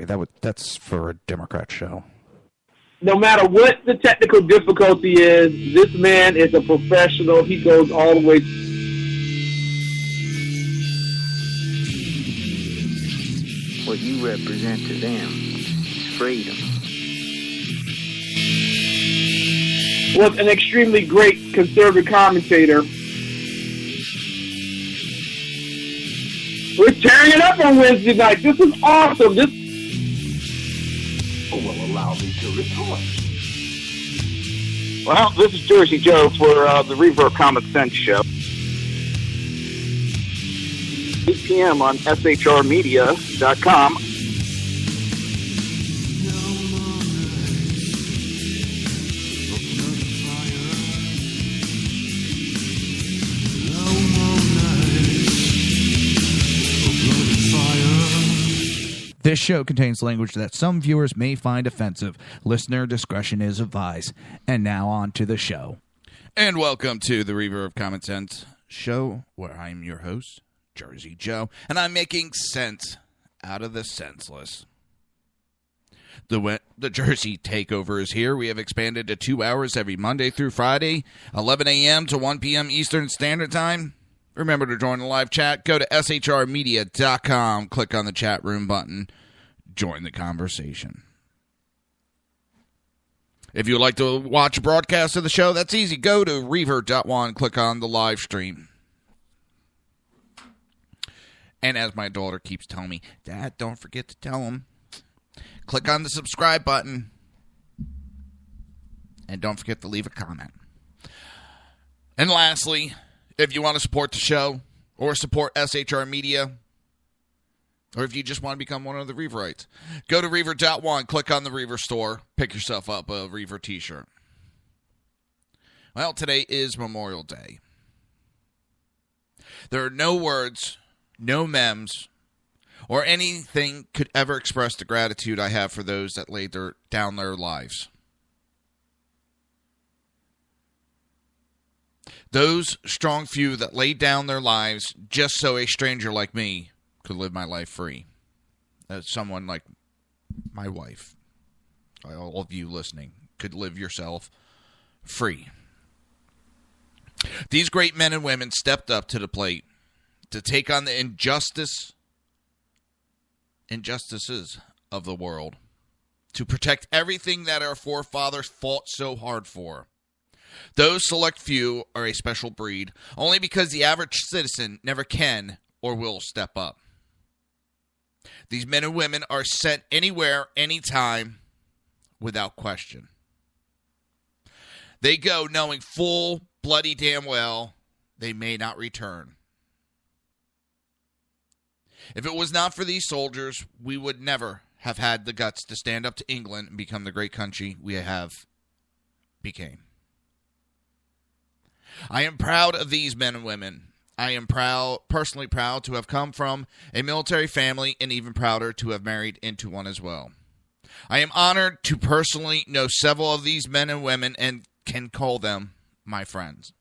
sorry. That's for a Democrat show. No matter what the technical difficulty is, this man is a professional. He goes all the way. What you represent to them is freedom. Was an extremely great conservative commentator. We're tearing it up on Wednesday night. This is awesome. This will allow me to retort. Well, this is Jersey Joe for the Reaver of Common Sense show. 8 p.m. on shrmedia.com. This show contains language that some viewers may find offensive. Listener discretion is advised. And now on to the show. And welcome to the Reaver of Common Sense show, where I'm your host, Jersey Joe, and I'm making sense out of the senseless. The Jersey Takeover is here. We have expanded to 2 hours every Monday through Friday, 11 a.m. to 1 p.m. Eastern Standard Time. Remember to join the live chat. Go to shrmedia.com, click on the chat room button, join the conversation. If you would like to watch a broadcast of the show, that's easy. Go to reaver.one, click on the live stream. And as my daughter keeps telling me, Dad, don't forget to tell him, click on the subscribe button. And don't forget to leave a comment. And lastly, if you want to support the show or support SHR Media, or if you just want to become one of the Reaverites, go to Reaver.one, click on the Reaver store, pick yourself up a Reaver t-shirt. Well, today is Memorial Day. There are no words, no memes, or anything could ever express the gratitude I have for those that laid down their lives. Those strong few that laid down their lives just so a stranger like me could live my life free. Someone like my wife, all of you listening, could live yourself free. These great men and women stepped up to the plate to take on the injustices of the world, to protect everything that our forefathers fought so hard for. Those select few are a special breed, only because the average citizen never can or will step up. These men and women are sent anywhere, anytime, without question. They go knowing full, bloody damn well they may not return. If it was not for these soldiers, we would never have had the guts to stand up to England and become the great country we have became. I am proud of these men and women. I am personally proud to have come from a military family, and even prouder to have married into one as well. I am honored to personally know several of these men and women and can call them my friends.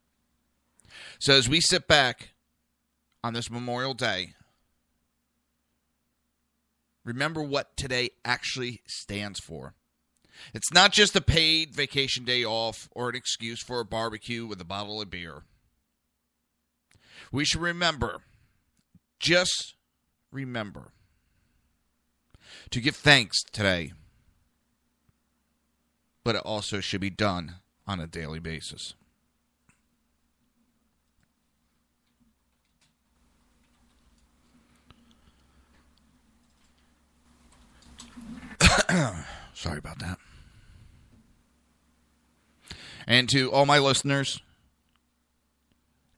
So as we sit back on this Memorial Day, remember what today actually stands for. It's not just a paid vacation day off or an excuse for a barbecue with a bottle of beer. We should remember, just remember, to give thanks today. But it also should be done on a daily basis. Sorry about that. And to all my listeners,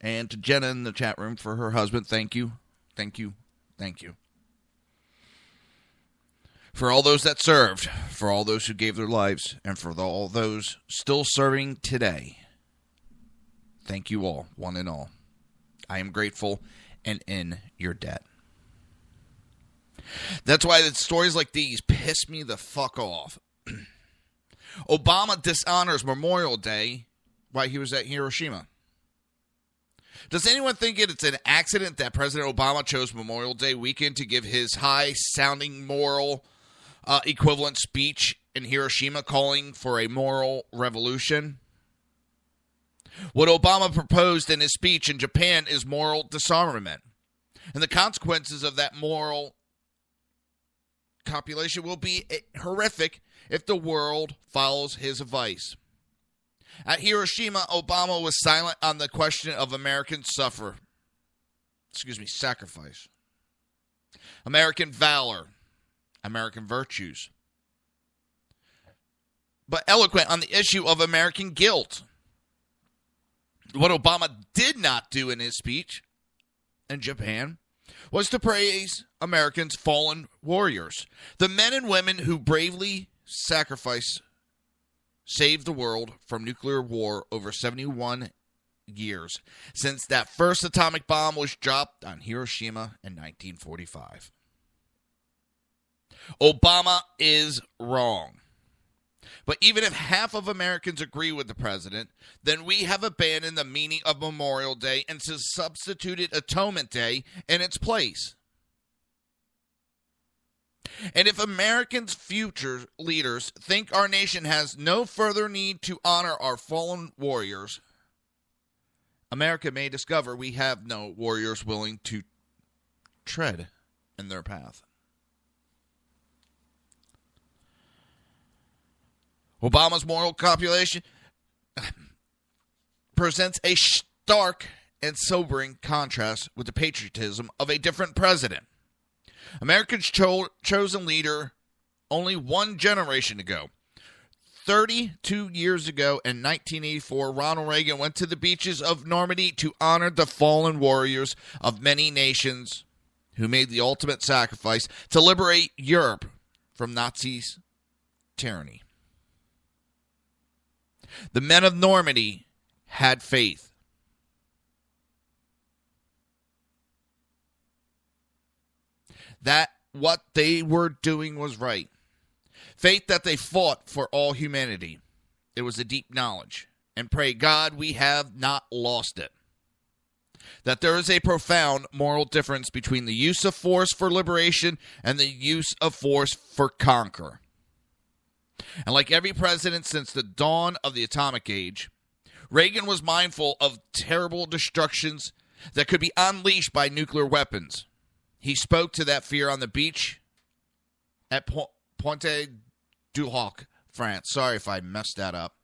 and to Jenna in the chat room for her husband, thank you, thank you, thank you. For all those that served, for all those who gave their lives, and for all those still serving today, thank you all, one and all. I am grateful and in your debt. That's why the stories like these piss me the fuck off. Obama dishonors Memorial Day while he was at Hiroshima. Does anyone think it's an accident that President Obama chose Memorial Day weekend to give his high-sounding moral equivalent speech in Hiroshima calling for a moral revolution. What Obama proposed in his speech in Japan is moral disarmament. And the consequences of that moral copulation will be horrific if the world follows his advice. At Hiroshima, Obama was silent on the question of American sacrifice, American valor, American virtues, but eloquent on the issue of American guilt. What Obama did not do in his speech in Japan was to praise Americans' fallen warriors, the men and women who bravely saved the world from nuclear war over 71 years since that first atomic bomb was dropped on Hiroshima in 1945. Obama is wrong. But even if half of Americans agree with the president, then we have abandoned the meaning of Memorial Day and substituted Atonement Day in its place. And if Americans' future leaders think our nation has no further need to honor our fallen warriors, America may discover we have no warriors willing to tread in their path. Obama's moral copulation presents a stark and sobering contrast with the patriotism of a different president. America's chosen leader only one generation ago. 32 years ago in 1984, Ronald Reagan went to the beaches of Normandy to honor the fallen warriors of many nations who made the ultimate sacrifice to liberate Europe from Nazis' tyranny. The men of Normandy had faith. That what they were doing was right. Faith that they fought for all humanity. It was a deep knowledge. And pray God we have not lost it. That there is a profound moral difference between the use of force for liberation and the use of force for conquer. And like every president since the dawn of the atomic age, Reagan was mindful of terrible destructions that could be unleashed by nuclear weapons. He spoke to that fear on the beach at Pointe du Hoc, France. Sorry if I messed that up.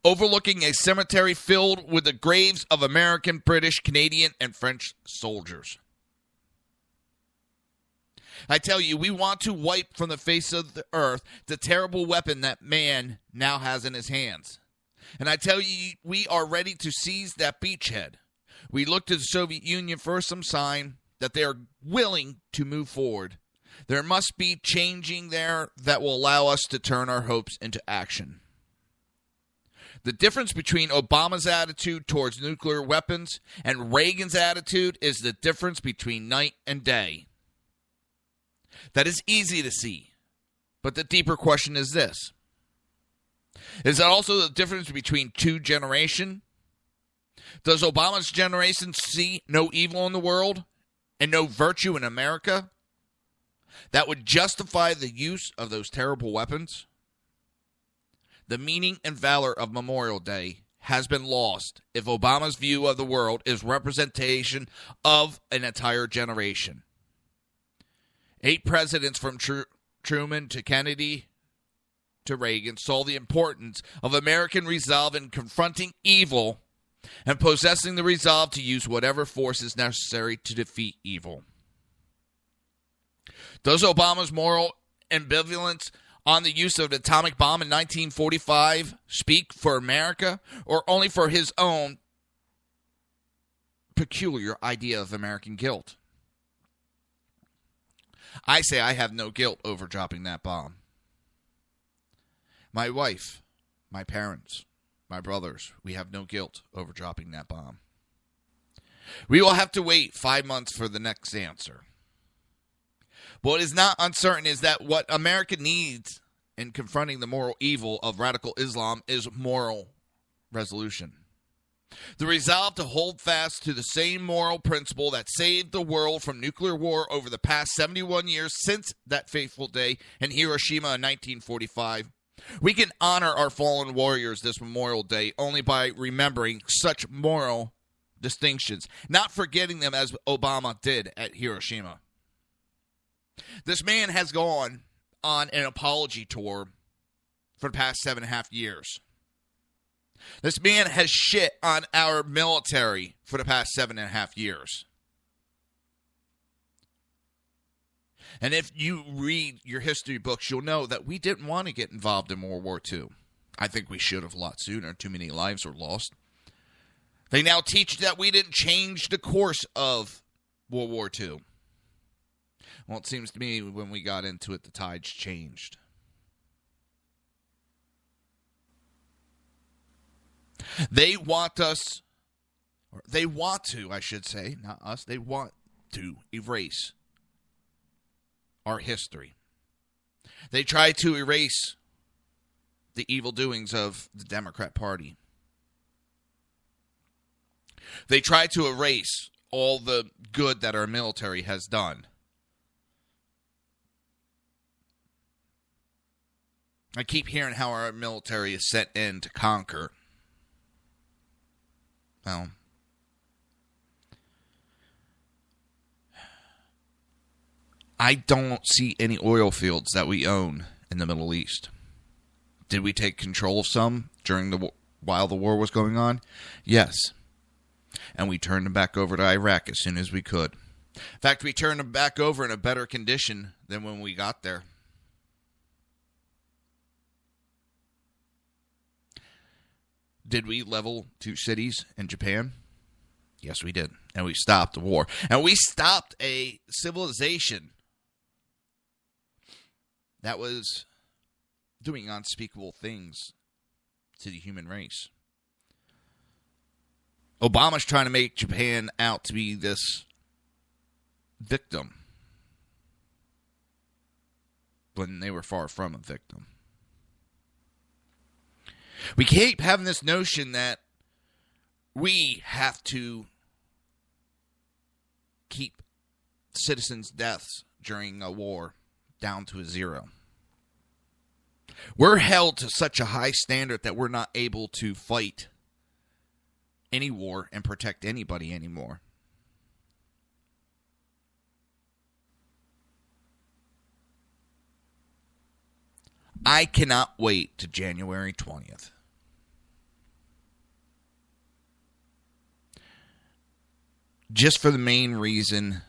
Overlooking a cemetery filled with the graves of American, British, Canadian, and French soldiers. I tell you, we want to wipe from the face of the earth the terrible weapon that man now has in his hands. And I tell you, we are ready to seize that beachhead. We look to the Soviet Union for some sign that they are willing to move forward. There must be changing there that will allow us to turn our hopes into action. The difference between Obama's attitude towards nuclear weapons and Reagan's attitude is the difference between night and day. That is easy to see, but the deeper question is this. Is that also the difference between two generations? Does Obama's generation see no evil in the world and no virtue in America that would justify the use of those terrible weapons? The meaning and valor of Memorial Day has been lost if Obama's view of the world is representation of an entire generation. 8 presidents from Truman to Kennedy to Reagan saw the importance of American resolve in confronting evil and possessing the resolve to use whatever force is necessary to defeat evil. Does Obama's moral ambivalence on the use of an atomic bomb in 1945 speak for America or only for his own peculiar idea of American guilt? I say I have no guilt over dropping that bomb. My wife, my parents, my brothers, we have no guilt over dropping that bomb. We will have to wait 5 months for the next answer. What is not uncertain is that what America needs in confronting the moral evil of radical Islam is moral resolution. The resolve to hold fast to the same moral principle that saved the world from nuclear war over the past 71 years since that fateful day in Hiroshima in 1945. We can honor our fallen warriors this Memorial Day only by remembering such moral distinctions, not forgetting them as Obama did at Hiroshima. This man has gone on an apology tour for the past 7.5 years. This man has shit on our military for the past 7.5 years. And if you read your history books, you'll know that we didn't want to get involved in World War II. I think we should have a lot sooner. Too many lives were lost. They now teach that we didn't change the course of World War II. Well, it seems to me when we got into it, the tides changed. They want us, or they want to, I should say, not us, they want to erase our history. They try to erase the evil doings of the Democrat Party. They try to erase all the good that our military has done. I keep hearing how our military is set in to conquer. Well, I don't see any oil fields that we own in the Middle East. Did we take control of some while the war was going on? Yes. And we turned them back over to Iraq as soon as we could. In fact, we turned them back over in a better condition than when we got there. Did we level 2 cities in Japan? Yes, we did. And we stopped the war. And we stopped a civilization that was doing unspeakable things to the human race. Obama's trying to make Japan out to be this victim when they were far from a victim. We keep having this notion that we have to keep citizens' deaths during a war down to a 0. We're held to such a high standard that we're not able to fight any war and protect anybody anymore. I cannot wait to January 20th. Just for the main reason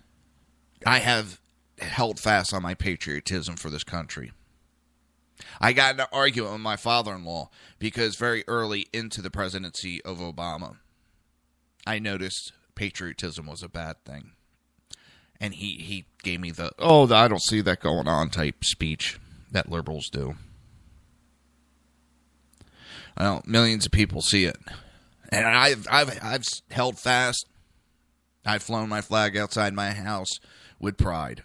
I have held fast on my patriotism for this country. I got in an argument with my father-in-law because very early into the presidency of Obama, I noticed patriotism was a bad thing. And he gave me the, I don't see that going on type speech that liberals do. Well, millions of people see it. And I've held fast. I've flown my flag outside my house with pride.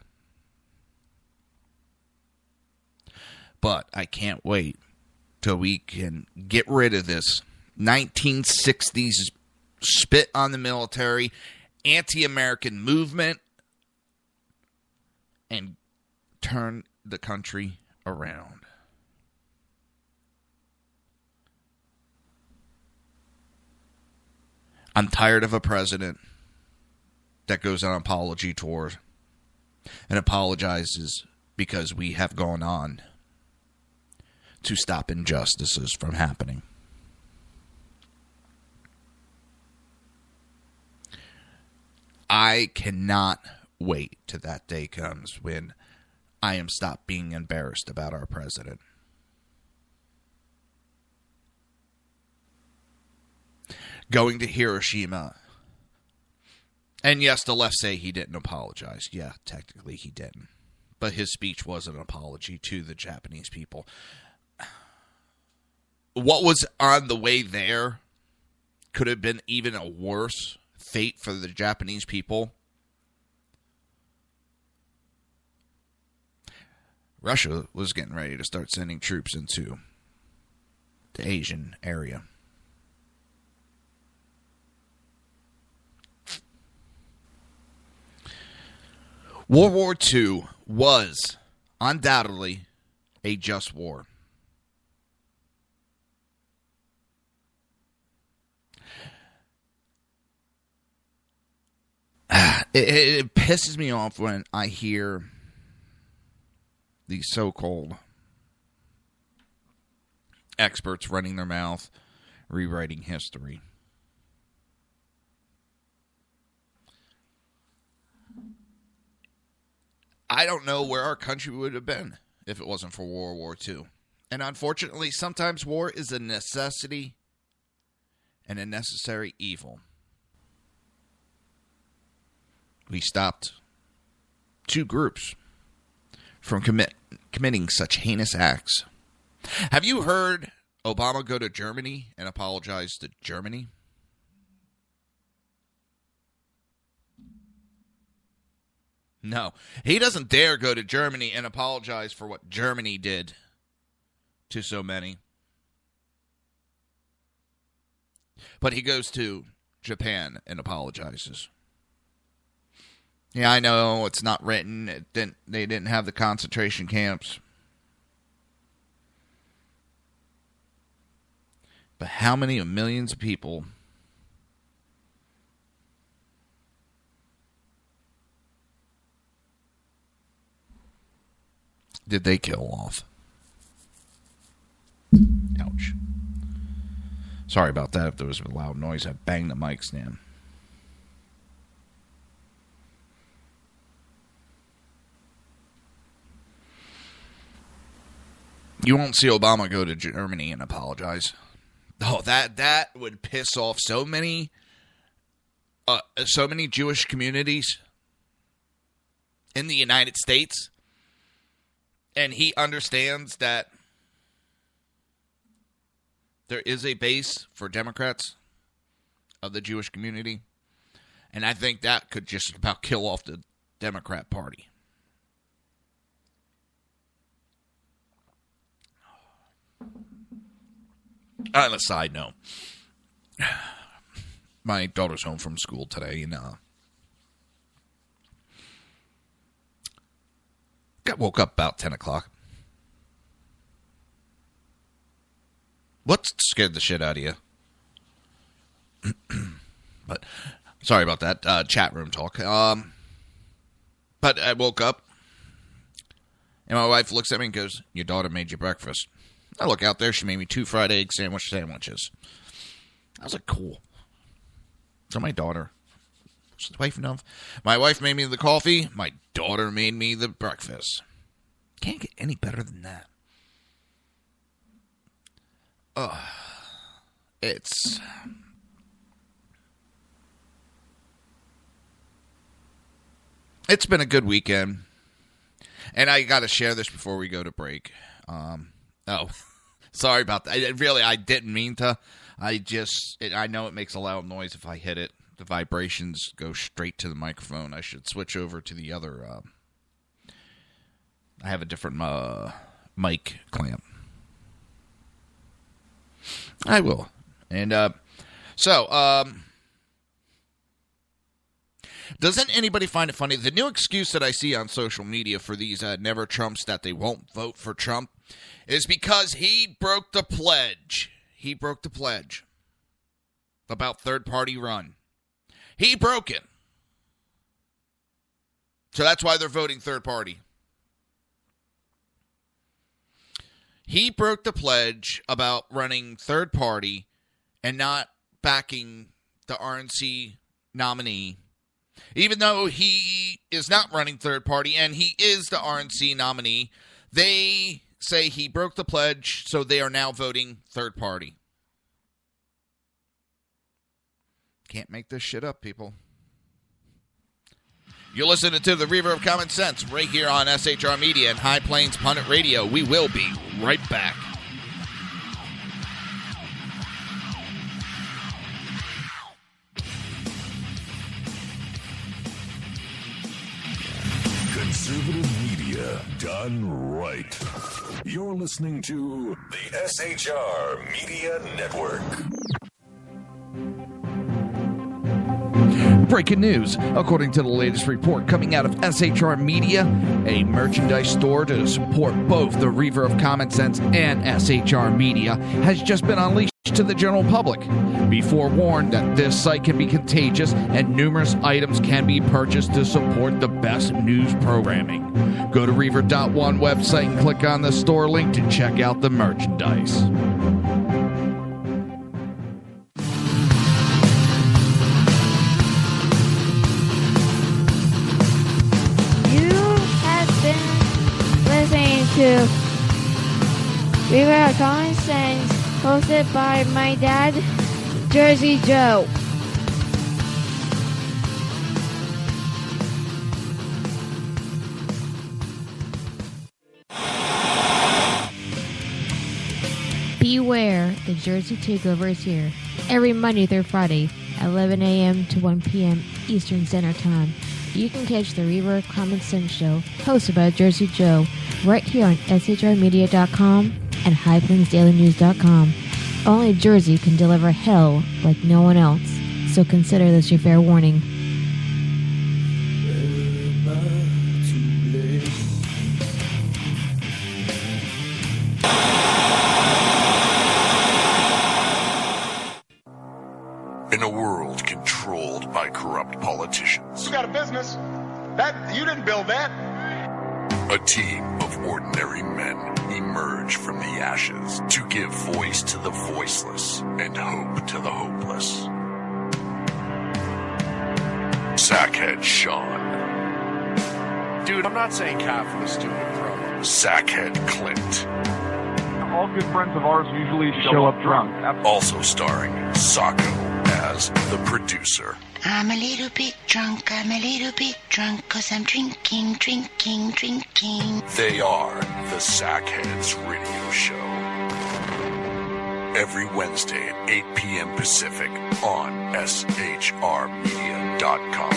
But I can't wait till we can get rid of this 1960s spit on the military, anti-American movement, and turn the country around. I'm tired of a president that goes on apology tours and apologizes because we have gone on to stop injustices from happening. I cannot wait till that day comes when I am stopped being embarrassed about our president. Going to Hiroshima. And yes, the left say he didn't apologize. Yeah, technically he didn't. But his speech was an apology to the Japanese people. What was on the way there could have been even a worse fate for the Japanese people. Russia was getting ready to start sending troops into the Asian area. World War II was undoubtedly a just war. It pisses me off when I hear these so-called experts running their mouth, rewriting history. I don't know where our country would have been if it wasn't for World War II. And unfortunately, sometimes war is a necessity and a necessary evil. We stopped two groups from committing such heinous acts. Have you heard Obama go to Germany and apologize to Germany? No, he doesn't dare go to Germany and apologize for what Germany did to so many. But he goes to Japan and apologizes. Yeah, I know it's not written. They didn't have the concentration camps. But how many millions of people did they kill off? Ouch. Sorry about that if there was a loud noise. I banged the mic stand. You won't see Obama go to Germany and apologize. Oh, that would piss off so many Jewish communities in the United States. And he understands that there is a base for Democrats of the Jewish community. And I think that could just about kill off the Democrat Party. On a side note, my daughter's home from school today, and woke up about 10 o'clock. What scared the shit out of you? But sorry about that. Chat room talk. But I woke up, and my wife looks at me and goes, "Your daughter made you breakfast." I look out there. She made me 2 fried egg sandwiches. I was like, cool. So my daughter, she's the wife of. My wife made me the coffee. My daughter made me the breakfast. Can't get any better than that. It's been a good weekend. And I got to share this before we go to break. Sorry about that. I didn't mean to. I know it makes a loud noise if I hit it. The vibrations go straight to the microphone. I should switch over to the other. I have a different mic clamp. I will. And doesn't anybody find it funny? The new excuse that I see on social media for these never Trumps that they won't vote for Trump is because he broke the pledge. He broke the pledge about third-party run. He broke it. So that's why they're voting third party. He broke the pledge about running third party and not backing the RNC nominee. Even though he is not running third party and he is the RNC nominee, they say he broke the pledge, so they are now voting third party. Can't make this shit up, people. You're listening to the Reaver of Common Sense right here on SHR Media and High Plains Pundit Radio. We will be right back. Conservative media done right. You're listening to the SHR Media Network. Breaking news. According to the latest report coming out of SHR Media, a merchandise store to support both the Reaver of Common Sense and SHR Media has just been unleashed to the general public. Be forewarned that this site can be contagious and numerous items can be purchased to support the best news programming. Go to Reaver.one website and click on the store link to check out the merchandise. Listening to Reaver of Common Sense, hosted by my dad, Jersey Joe. Beware, the Jersey Takeover is here. Every Monday through Friday, 11 a.m. to 1 p.m. Eastern Standard Time. You can catch the Reaver of Common Sense show, hosted by Jersey Joe, right here on shrmedia.com and highplainsdailynews.com. Only Jersey can deliver hell like no one else, so consider this your fair warning. In a world controlled by corrupt politicians, You got a business. That you didn't build that. a team of ordinary men emerge from the ashes to give voice to the voiceless and hope to the hopeless. Sackhead Sean. Dude, I'm not saying calf for the stupid pro. Sackhead Clint. All good friends of ours usually show up drunk. Also starring Sacco as the producer. I'm a little bit drunk, 'cause I'm drinking. They are the Sackheads Radio Show. Every Wednesday at 8 p.m. Pacific on shrmedia.com.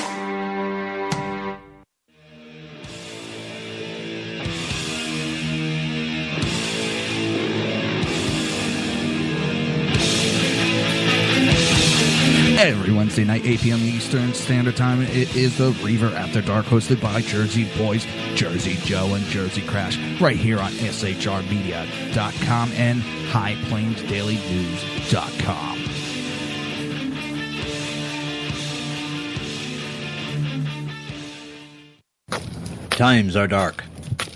Every Wednesday night, 8 p.m. Eastern Standard Time, it is the Reaver After Dark, hosted by Jersey Boys, Jersey Joe, and Jersey Crash, right here on shrmedia.com and highplainsdailynews.com. Times are dark.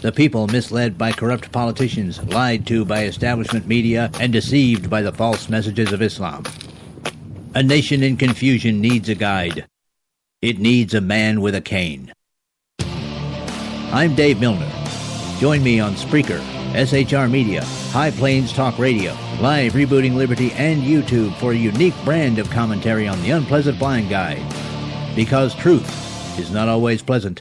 The people misled by corrupt politicians, lied to by establishment media, and deceived by the false messages of Islam. A nation in confusion needs a guide. It needs a man with a cane. I'm Dave Milner. Join me on Spreaker, SHR Media, High Plains Talk Radio, Live Rebooting Liberty, and YouTube for a unique brand of commentary on the unpleasant blind guide. Because truth is not always pleasant.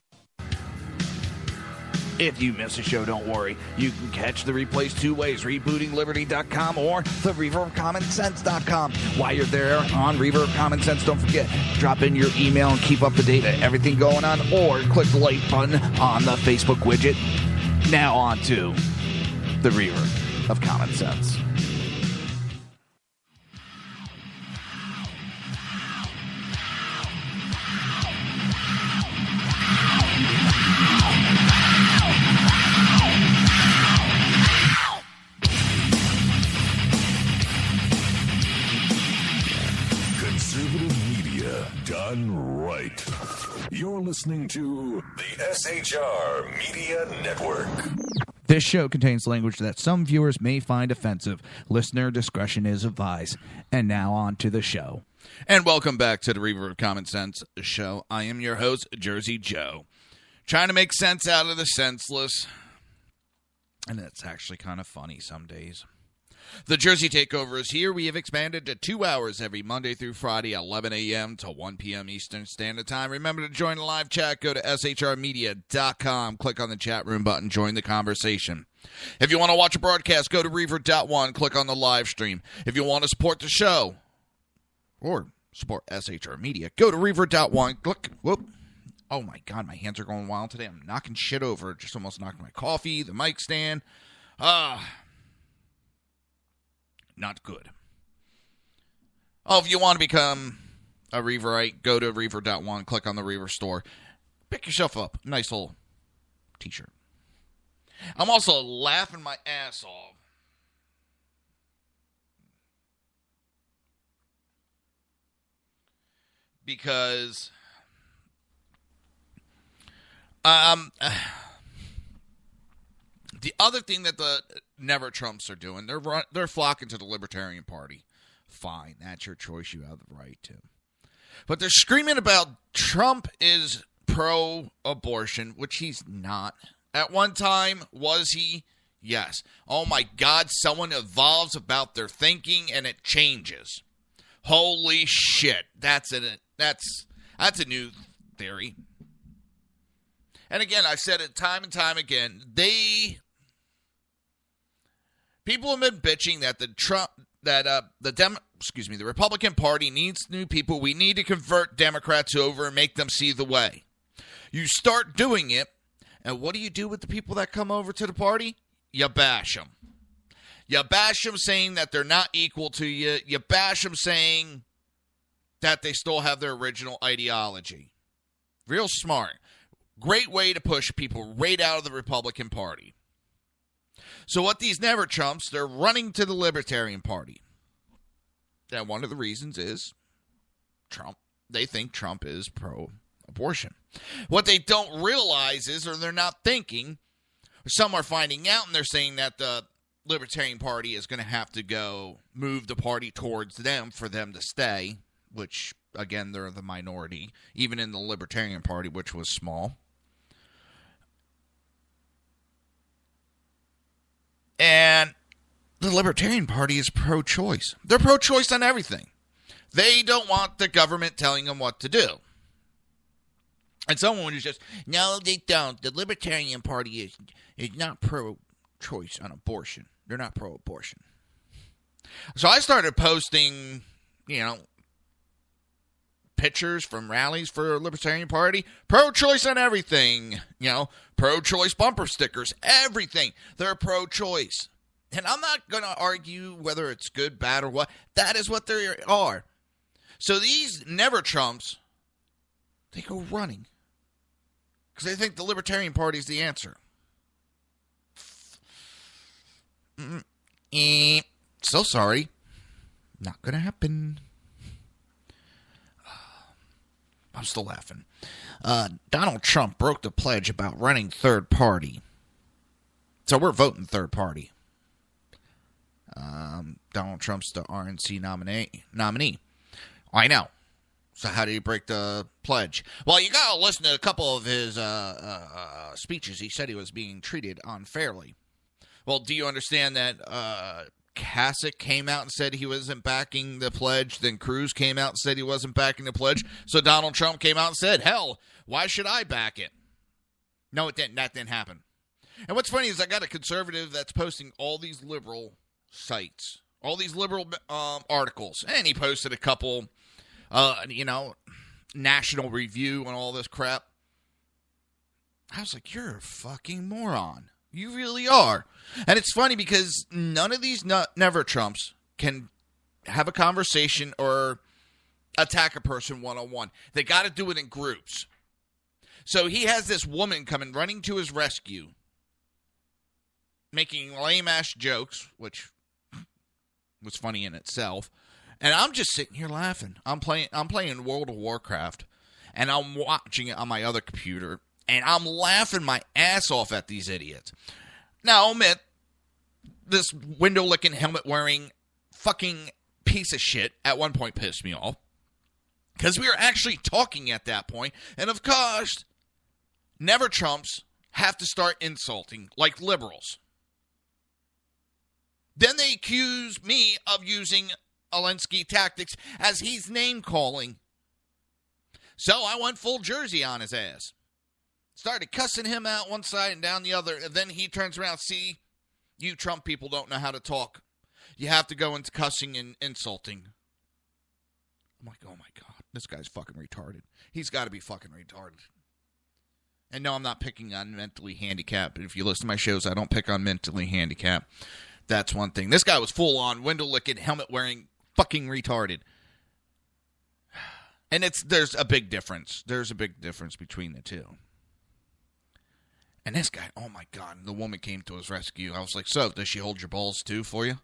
If you miss a show, don't worry. You can catch the replays two ways, rebootingliberty.com or the reaverofcommonsense.com. While you're there on Reaver of Common Sense, don't forget, drop in your email and keep up to date with everything going on, or click the like button on the Facebook widget. Now on to the Reaver of Common Sense. Done right. You're listening to the SHR Media Network. This show contains language that some viewers may find offensive. Listener discretion is advised. And now on to the show. And welcome back to the Reaver of Common Sense show. I am your host, Jersey Joe. Trying to make sense out of the senseless. And it's actually kind of funny some days. The Jersey Takeover is here. We have expanded to 2 hours every Monday through Friday, 11 a.m. to 1 p.m. Eastern Standard Time. Remember to join the live chat. Go to shrmedia.com. Click on the chat room button. Join the conversation. If you want to watch a broadcast, go to Reaver.one. Click on the live stream. If you want to support the show or support SHR Media, go to Reaver.one. Click. Whoop. Oh, my God. My hands are going wild today. I'm knocking shit over. Just almost knocked my coffee, the mic stand. Not good. Oh, if you want to become a Reaverite, go to Reaver.one, click on the Reaver store. Pick yourself up. Nice little t-shirt. I'm also laughing my ass off because the other thing that the Never Trumps are doing, they're flocking to the Libertarian Party. Fine, that's your choice. You have the right to. But they're screaming about Trump is pro-abortion, which he's not. At one time, was he? Yes. Oh my God, someone evolves about their thinking and it changes. Holy shit. That's a new theory. And again, I've said it time and time again. People have been bitching that the Republican Party needs new people. We need to convert Democrats over and make them see the way. You start doing it, and what do you do with the people that come over to the party? You bash them. You bash them saying that they're not equal to you. You bash them saying that they still have their original ideology. Real smart. Great way to push people right out of the Republican Party. So what these Never Trumps, they're running to the Libertarian Party. And one of the reasons is Trump. They think Trump is pro-abortion. What they don't realize is, or they're not thinking, or some are finding out and they're saying that the Libertarian Party is going to have to move the party towards them for them to stay, which, again, they're the minority, even in the Libertarian Party, which was small. And the Libertarian Party is pro-choice. They're pro-choice on everything. They don't want the government telling them what to do. And someone is just, no, they don't. The Libertarian Party is not pro-choice on abortion. They're not pro-abortion. So I started posting, pictures from rallies for the Libertarian Party. Pro-choice on everything. Pro-choice bumper stickers. Everything. They're pro-choice. And I'm not going to argue whether it's good, bad, or what. That is what they are. So these Never Trumps, they go running. Because they think the Libertarian Party is the answer. So sorry. Not going to happen. I'm still laughing. Donald Trump broke the pledge about running third party. So we're voting third party. Donald Trump's the RNC nominee. I know. So how did he break the pledge? Well, you got to listen to a couple of his speeches. He said he was being treated unfairly. Well, do you understand that Kasich came out and said he wasn't backing the pledge? Then Cruz came out and said he wasn't backing the pledge. So Donald Trump came out and said, hell, why should I back it? No, it didn't. That didn't happen. And what's funny is I got a conservative that's posting all these liberal sites, all these liberal articles. And he posted a couple, National Review and all this crap. I was like, you're a fucking moron. You really are. And it's funny because none of these Never Trumps can have a conversation or attack a person one-on-one. They got to do it in groups. So he has this woman coming running to his rescue, making lame-ass jokes, which was funny in itself. And I'm just sitting here laughing. I'm playing World of Warcraft, and I'm watching it on my other computer, and I'm laughing my ass off at these idiots. Now, I'll admit, this window-licking, helmet-wearing fucking piece of shit at one point pissed me off. Because we were actually talking at that point. And, of course, Never Trumps have to start insulting like liberals. Then they accuse me of using Alinsky tactics as he's name-calling. So I went full Jersey on his ass. Started cussing him out one side and down the other, and then he turns around, see, you Trump people don't know how to talk. You have to go into cussing and insulting. I'm like, oh my God, this guy's fucking retarded. He's got to be fucking retarded. And no, I'm not picking on mentally handicapped. If you listen to my shows, I don't pick on mentally handicapped. That's one thing. This guy was full on window licking, helmet wearing, fucking retarded. And there's a big difference. There's a big difference between the two. And this guy, oh my God, the woman came to his rescue. I was like, so, does she hold your balls too for you?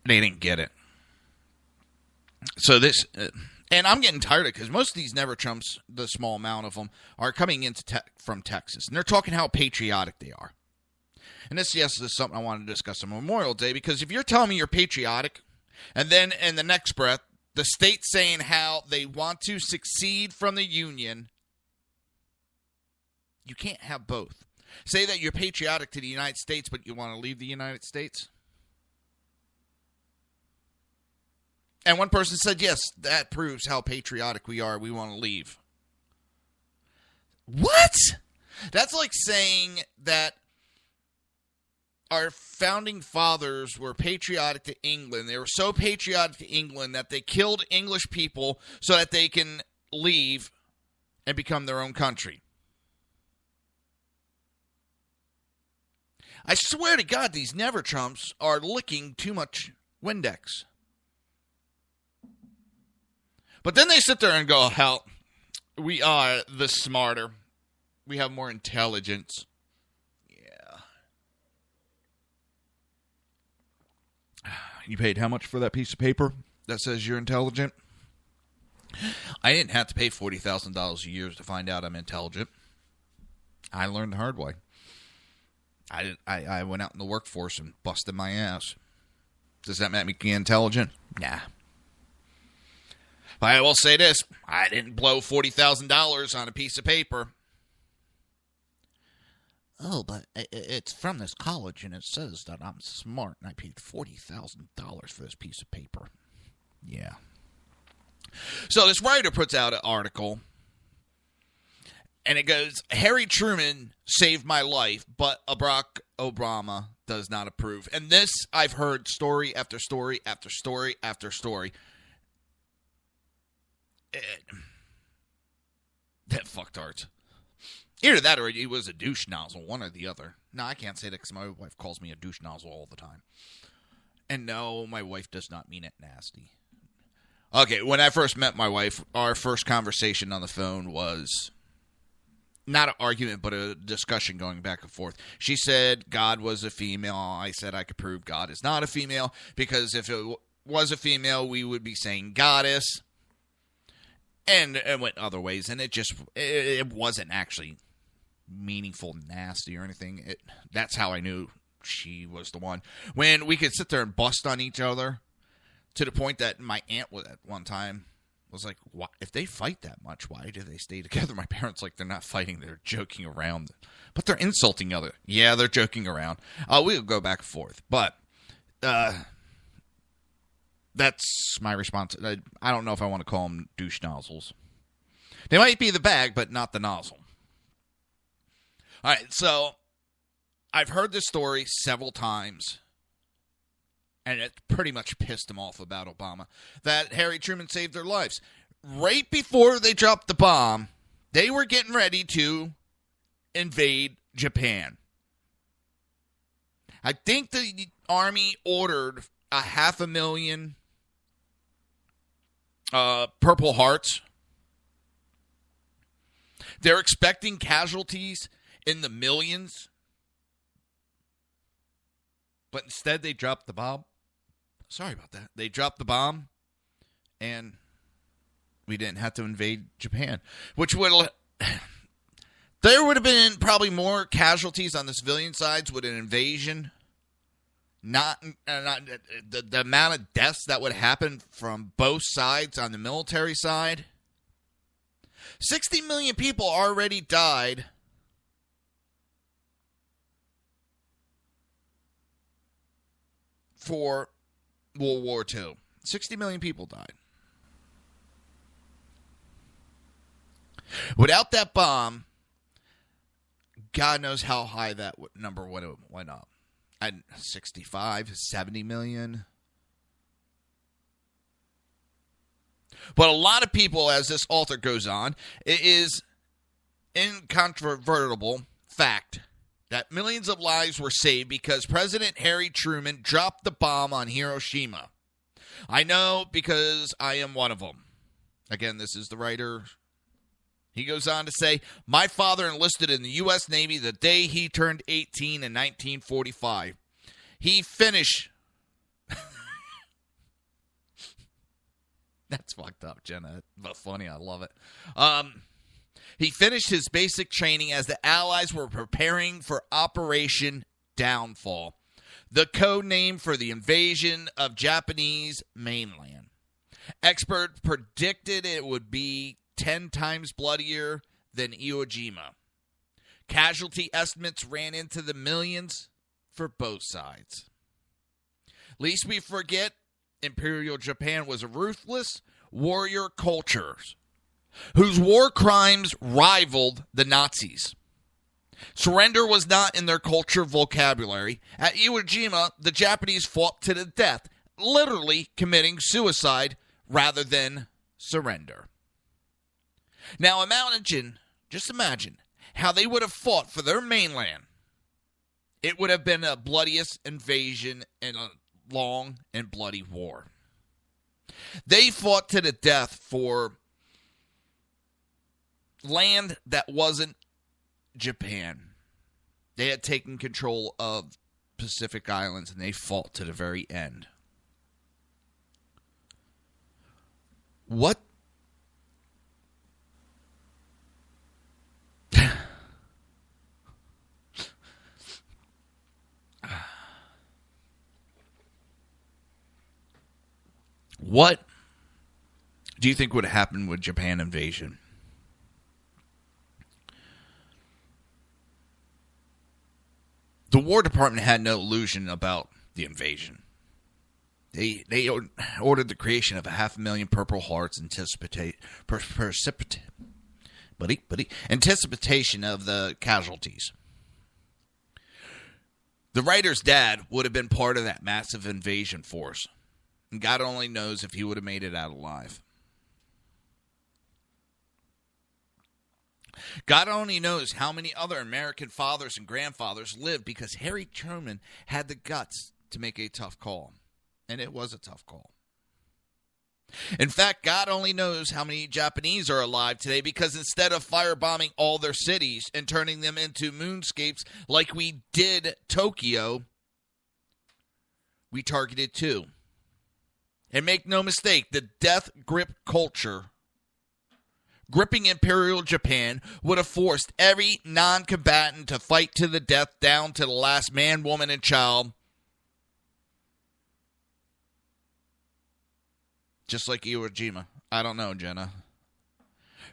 They didn't get it. So this, and I'm getting tired of it because most of these Never Trumps, the small amount of them, are coming into from Texas. And they're talking how patriotic they are. And this is something I wanted to discuss on Memorial Day, because if you're telling me you're patriotic, and then in the next breath, the state's saying how they want to secede from the Union, you can't have both. Say that you're patriotic to the United States, but you want to leave the United States. And one person said, yes, that proves how patriotic we are. We want to leave. What? That's like saying that our founding fathers were patriotic to England. They were so patriotic to England that they killed English people so that they can leave and become their own country. I swear to God, these Never Trumps are licking too much Windex. But then they sit there and go, hell, we are the smarter. We have more intelligence. Yeah. You paid how much for that piece of paper that says you're intelligent? I didn't have to pay $40,000 a year to find out I'm intelligent. I learned the hard way. I went out in the workforce and busted my ass. Does that make me intelligent? Nah. But I will say this. I didn't blow $40,000 on a piece of paper. Oh, but it's from this college, and it says that I'm smart, and I paid $40,000 for this piece of paper. Yeah. So this writer puts out an article, and it goes, Harry Truman saved my life, but Barack Obama does not approve. And this, I've heard story after story after story after story. That fucktards. Either that or he was a douche nozzle, one or the other. No, I can't say that because my wife calls me a douche nozzle all the time. And no, my wife does not mean it nasty. Okay, when I first met my wife, our first conversation on the phone was not an argument, but a discussion going back and forth. She said God was a female. I said I could prove God is not a female, because if it was a female, we would be saying goddess. And it went other ways, and it wasn't actually meaningful, nasty, or anything. That's how I knew she was the one. When we could sit there and bust on each other, to the point that my aunt at one time was like, "Why, if they fight that much, why do they stay together?" My parents like, they're not fighting, they're joking around. But they're insulting each other. Yeah, they're joking around. We'll go back and forth. But that's my response. I don't know if I want to call them douche nozzles. They might be the bag, but not the nozzle. All right, so I've heard this story several times, and it pretty much pissed them off about Obama, that Harry Truman saved their lives. Right before they dropped the bomb, they were getting ready to invade Japan. I think the Army ordered 500,000 Purple Hearts. They're expecting casualties in the millions. But instead they dropped the bomb. Sorry about that. They dropped the bomb, and we didn't have to invade Japan. Which would... There would have been probably more casualties on the civilian sides with an invasion. Not the amount of deaths that would happen from both sides on the military side. 60 million people already died for World War II. 60 million people died. Without that bomb, God knows how high that number would have went up. At 65, 70 million. But a lot of people, as this author goes on, it is incontrovertible fact that millions of lives were saved because President Harry Truman dropped the bomb on Hiroshima. I know because I am one of them. Again, this is the writer. He goes on to say, my father enlisted in the U.S. Navy the day he turned 18 in 1945. He finished... That's fucked up, Jenna, but funny. I love it. He finished his basic training as the Allies were preparing for Operation Downfall, the code name for the invasion of Japanese mainland. Experts predicted it would be 10 times bloodier than Iwo Jima. Casualty estimates ran into the millions for both sides. Lest we forget, Imperial Japan was a ruthless warrior culture whose war crimes rivaled the Nazis. Surrender was not in their culture vocabulary. At Iwo Jima, the Japanese fought to the death, literally committing suicide rather than surrender. Now just imagine how they would have fought for their mainland. It would have been the bloodiest invasion in a long and bloody war. They fought to the death for land that wasn't Japan. They had taken control of Pacific Islands, and they fought to the very end. What? What do you think would happen with Japan invasion? The War Department had no illusion about the invasion. They ordered the creation of 500,000 Purple Hearts, anticipation of the casualties. The writer's dad would have been part of that massive invasion force. And God only knows if he would have made it out alive. God only knows how many other American fathers and grandfathers lived because Harry Truman had the guts to make a tough call. And it was a tough call. In fact, God only knows how many Japanese are alive today because instead of firebombing all their cities and turning them into moonscapes like we did Tokyo, we targeted 2. And make no mistake, the death grip culture gripping Imperial Japan would have forced every non-combatant to fight to the death down to the last man, woman, and child. Just like Iwo Jima. I don't know, Jenna.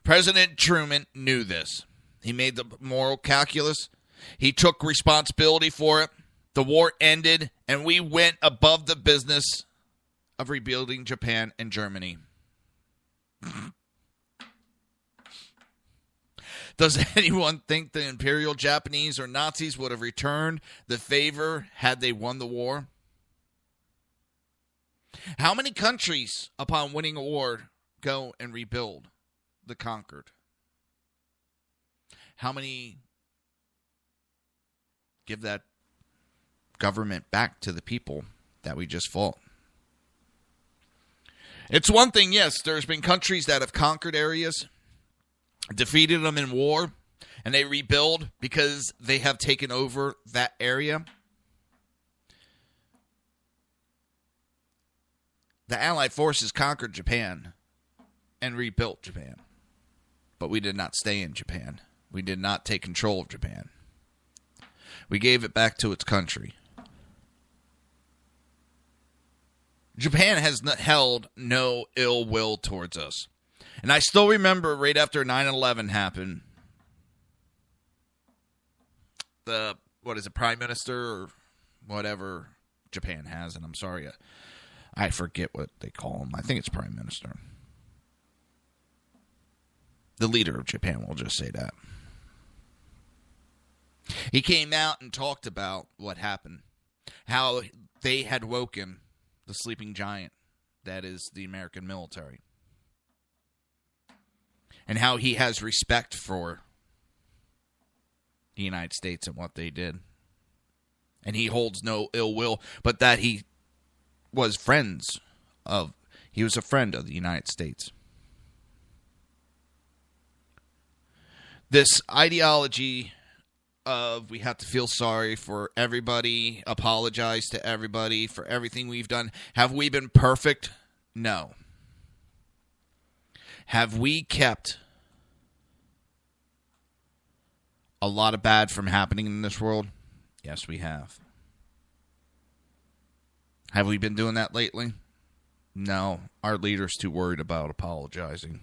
President Truman knew this. He made the moral calculus. He took responsibility for it. The war ended, and we went above the business of rebuilding Japan and Germany. Does anyone think the Imperial Japanese or Nazis would have returned the favor had they won the war? How many countries, upon winning a war, go and rebuild the conquered? How many give that government back to the people that we just fought? It's one thing, yes, there's been countries that have conquered areas, defeated them in war, and they rebuild because they have taken over that area. The Allied forces conquered Japan and rebuilt Japan. But we did not stay in Japan. We did not take control of Japan. We gave it back to its country. Japan has held no ill will towards us. And I still remember right after 9/11 happened, the, Prime Minister or whatever Japan has, and I'm sorry, I forget what they call him. I think it's Prime Minister. The leader of Japan, we'll just say that. He came out and talked about what happened, how they had woken the sleeping giant that is the American military, and how he has respect for the United States and what they did. And he holds no ill will, but that he was a friend of the United States. this ideology of we have to feel sorry for everybody, apologize to everybody for everything we've done. Have we been perfect? No. Have we kept a lot of bad from happening in this world? Yes, we have. Have we been doing that lately? No. Our leader's too worried about apologizing.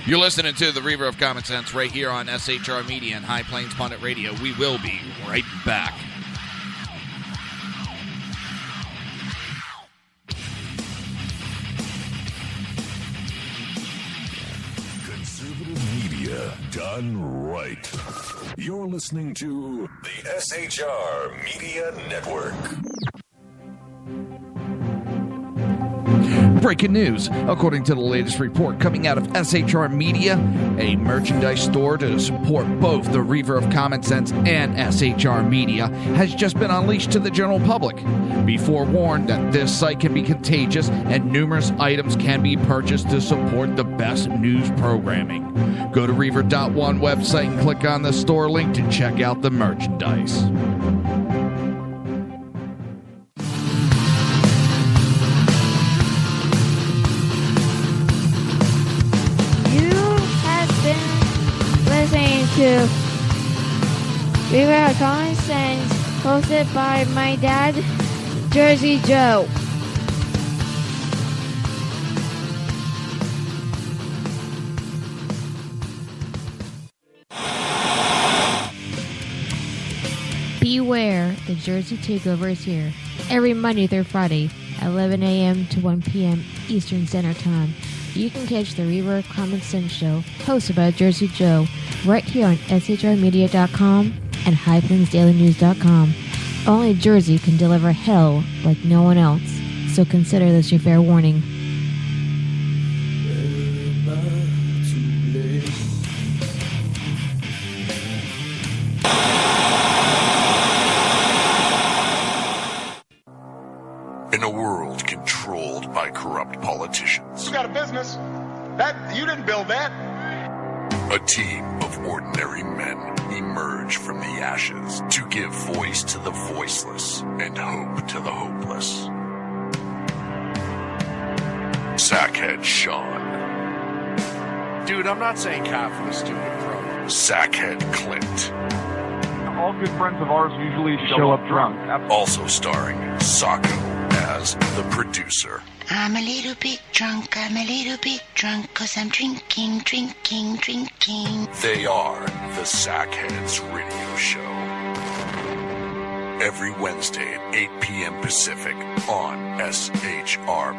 You're listening to the Reaver of Common Sense right here on SHR Media and High Plains Pundit Radio. We will be right back. Conservative media done right. You're listening to the SHR Media Network. Breaking news. According to the latest report coming out of SHR Media, a merchandise store to support both the Reaver of Common Sense and SHR Media has just been unleashed to the general public. Be forewarned that this site can be contagious and numerous items can be purchased to support the best news programming. Go to Reaver.one website and click on the store link to check out the merchandise. Listening to Reaver of Common Sense, hosted by my dad, Jersey Joe. Beware, the Jersey Takeover is here. Every Monday through Friday, 11 a.m. to 1 p.m. Eastern Standard Time. You can catch the Reaver of Common Sense show, hosted by Jersey Joe, right here on shrmedia.com and highplainsdailynews.com. Only Jersey can deliver hell like no one else, so consider this your fair warning. In a world controlled by corrupt politicians, You got a business. That you didn't build that. a team of ordinary men emerge from the ashes to give voice to the voiceless and hope to the hopeless. Sackhead Sean, Dude, I'm not saying capitalist, stupid pro. Sackhead Clint, All good friends of ours usually show up drunk. also starring Sacco as the producer. I'm a little bit drunk, 'cause I'm drinking. They are the Sackheads Radio Show. Every Wednesday at 8 p.m. Pacific on shrmedia.com.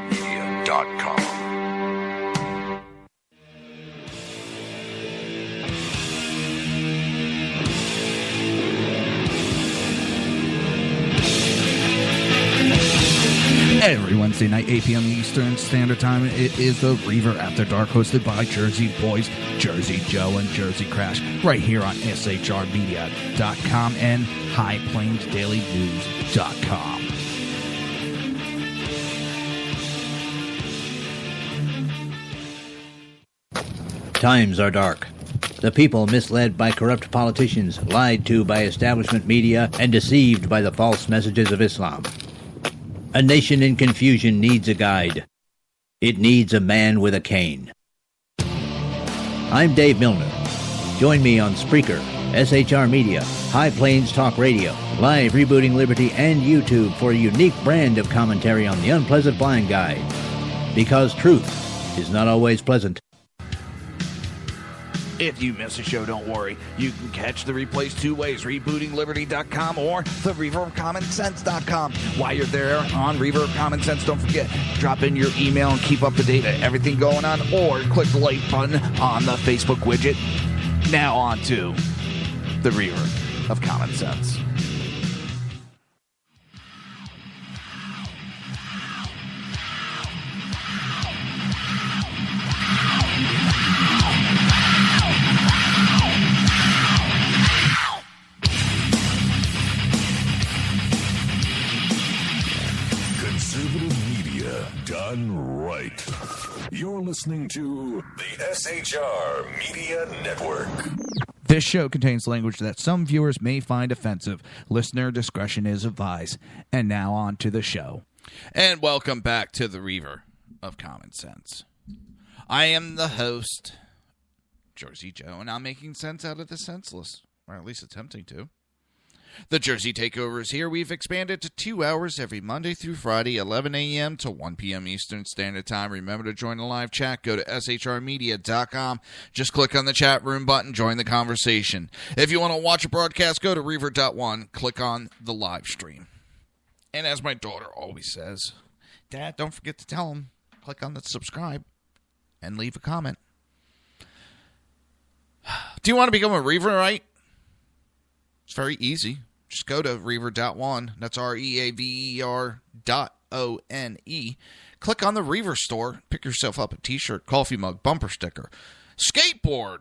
Every Wednesday night, 8 p.m. Eastern Standard Time, it is the Reaver After Dark, hosted by Jersey Boys, Jersey Joe, and Jersey Crash, right here on shrmedia.com and highplainsdailynews.com. Times are dark. The people misled by corrupt politicians, lied to by establishment media, and deceived by the false messages of Islam. A nation in confusion needs a guide. It needs a man with a cane. I'm Dave Milner. Join me on Spreaker, SHR Media, High Plains Talk Radio, Live Rebooting Liberty, and YouTube for a unique brand of commentary on the unpleasant blind guide. Because truth is not always pleasant. If you miss a show, don't worry. You can catch the replays two ways, rebootingliberty.com or the reaverofcommonsense.com. While you're there on Reaver of Common Sense, don't forget, drop in your email and keep up to date on everything going on, or click the like button on the Facebook widget. Now on to the Reaver of Common Sense. done right. You're listening to the SHR Media Network. This show contains language that some viewers may find offensive. Listener discretion is advised. And now on to the show. And welcome back to the Reaver of Common Sense. I am the host, Jersey Joe, and I'm making sense out of the senseless, or at least attempting to. The Jersey Takeover is here. We've expanded to 2 hours every Monday through Friday, 11 a.m. to 1 p.m. Eastern Standard Time. Remember to join the live chat. Go to shrmedia.com. Just click on the chat room button. Join the conversation. If you want to watch a broadcast, go to Reaver.one. Click on the live stream. And as my daughter always says, Dad, don't forget to tell him, click on the subscribe and leave a comment. Do you want to become a Reaverite? It's very easy. Just go to Reaver.one. That's REAVER.ONE. Click on the Reaver store. Pick yourself up a t-shirt, coffee mug, bumper sticker, skateboard.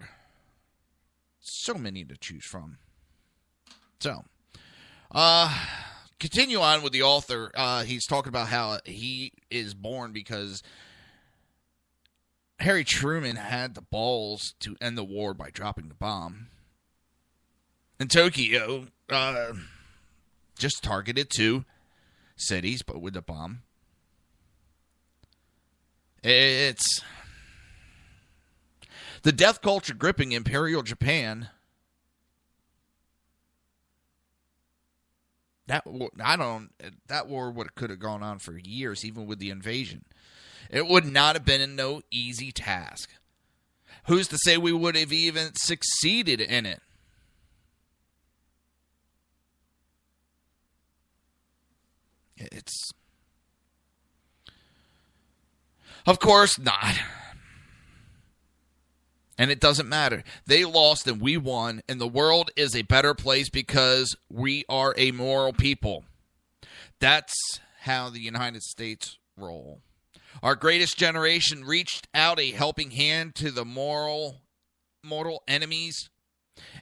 So many to choose from. So, continue on with the author. He's talking about how he is born because Harry Truman had the balls to end the war by dropping the bomb. And Tokyo just targeted 2 cities, but with a bomb. It's the death culture gripping Imperial Japan. That war could have gone on for years, even with the invasion. It would not have been no easy task. Who's to say we would have even succeeded in it? It's, of course not. And it doesn't matter. They lost and we won, and the world is a better place because we are a moral people. That's how the United States roll. Our greatest generation reached out a helping hand to the mortal enemies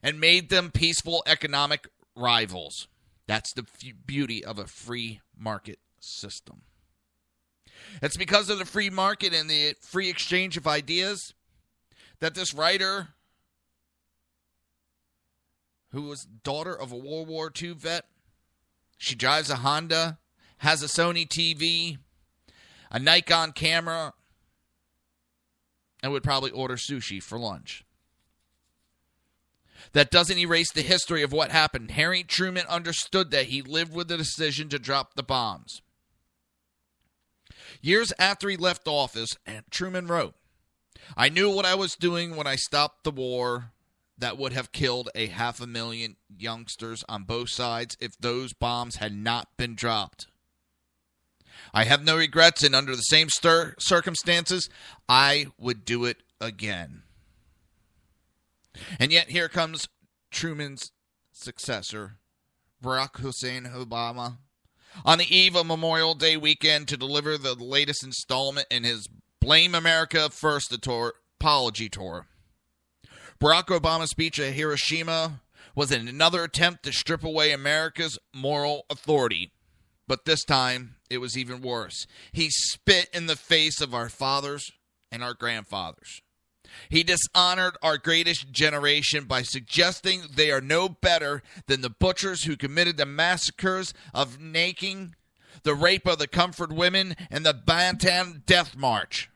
and made them peaceful economic rivals. That's the beauty of a free market system. It's because of the free market and the free exchange of ideas that this writer, who was daughter of a World War II vet, she drives a Honda, has a Sony TV, a Nikon camera, and would probably order sushi for lunch. That doesn't erase the history of what happened. Harry Truman understood that he lived with the decision to drop the bombs. Years after he left office, Truman wrote, "I knew what I was doing when I stopped the war that would have killed 500,000 youngsters on both sides if those bombs had not been dropped. I have no regrets, and under the same circumstances, I would do it again." And yet here comes Truman's successor, Barack Hussein Obama, on the eve of Memorial Day weekend to deliver the latest installment in his Blame America First apology tour. Barack Obama's speech at Hiroshima was another attempt to strip away America's moral authority. But this time, it was even worse. He spit in the face of our fathers and our grandfathers. He dishonored our greatest generation by suggesting they are no better than the butchers who committed the massacres of Nanking, the rape of the Comfort women, and the Bantam Death March.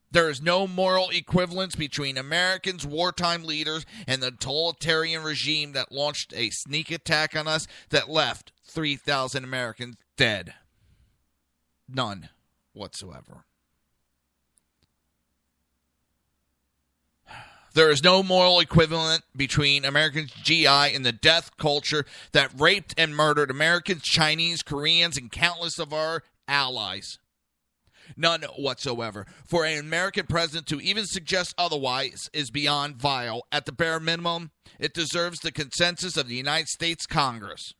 There is no moral equivalence between Americans' wartime leaders and the totalitarian regime that launched a sneak attack on us that left 3,000 Americans dead. None whatsoever. There is no moral equivalent between Americans' GI and the death culture that raped and murdered Americans, Chinese, Koreans, and countless of our allies. None whatsoever. For an American president to even suggest otherwise is beyond vile. At the bare minimum, it deserves the consensus of the United States Congress.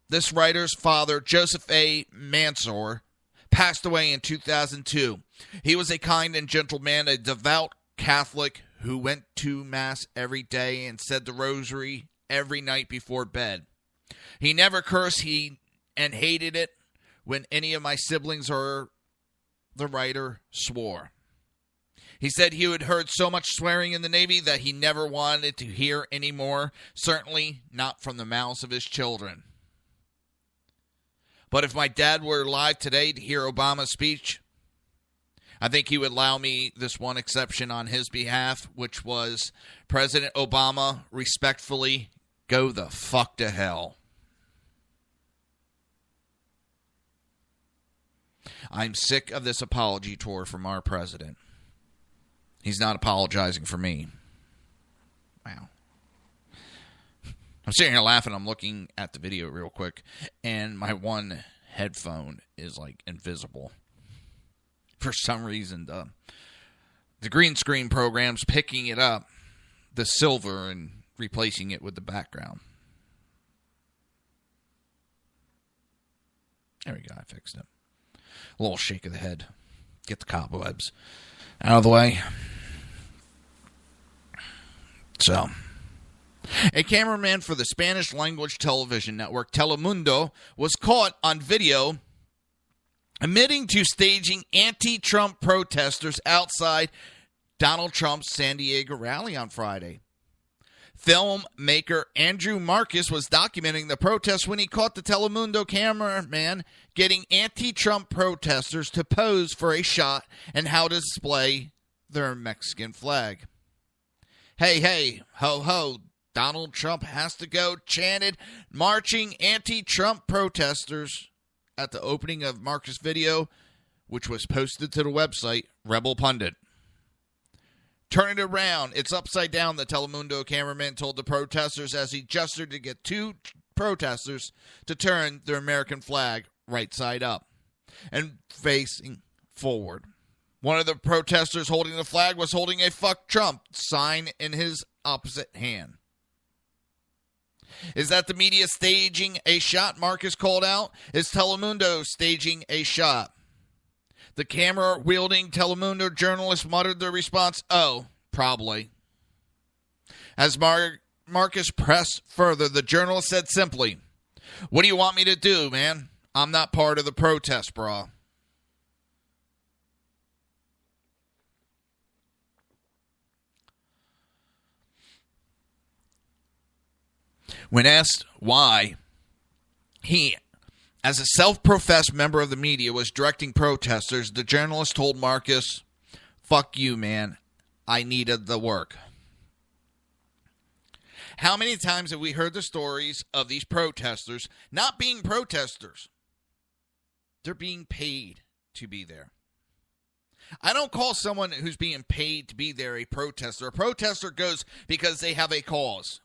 This writer's father, Joseph A. Mansour, passed away in 2002. He was a kind and gentle man, a devout Catholic who went to Mass every day and said the rosary every night before bed. He never cursed and hated it when any of my siblings or the writer swore. He said he had heard so much swearing in the Navy that he never wanted to hear any more, certainly not from the mouths of his children. But if my dad were alive today to hear Obama's speech, I think he would allow me this one exception on his behalf, which was, President Obama, respectfully, go the fuck to hell. I'm sick of this apology tour from our president. He's not apologizing for me. Wow. I'm sitting here laughing. I'm looking at the video real quick, and my one headphone is like invisible. For some reason, the green screen program's picking it up, the silver, and replacing it with the background. There we go. I fixed it. A little shake of the head. Get the cobwebs out of the way. So, a cameraman for the Spanish language television network Telemundo was caught on video admitting to staging anti-Trump protesters outside Donald Trump's San Diego rally on Friday. Filmmaker Andrew Marcus was documenting the protests when he caught the Telemundo cameraman getting anti-Trump protesters to pose for a shot and how to display their Mexican flag. Hey, hey, ho, ho, Donald Trump has to go, chanted marching anti-Trump protesters at the opening of Marcus' video, which was posted to the website Rebel Pundit. Turn it around. It's upside down, the Telemundo cameraman told the protesters as he gestured to get two protesters to turn their American flag right side up and facing forward. One of the protesters holding the flag was holding a "Fuck Trump" sign in his opposite hand. Is that the media staging a shot? Marcus called out. Is Telemundo staging a shot? The camera-wielding Telemundo journalist muttered the response, "Oh, probably." As Marcus pressed further, the journalist said simply, "What do you want me to do, man? I'm not part of the protest, brah." When asked why he, as a self-professed member of the media, was directing protesters, the journalist told Marcus, "Fuck you, man. I needed the work." How many times have we heard the stories of these protesters not being protesters? They're being paid to be there. I don't call someone who's being paid to be there a protester. A protester goes because they have a cause.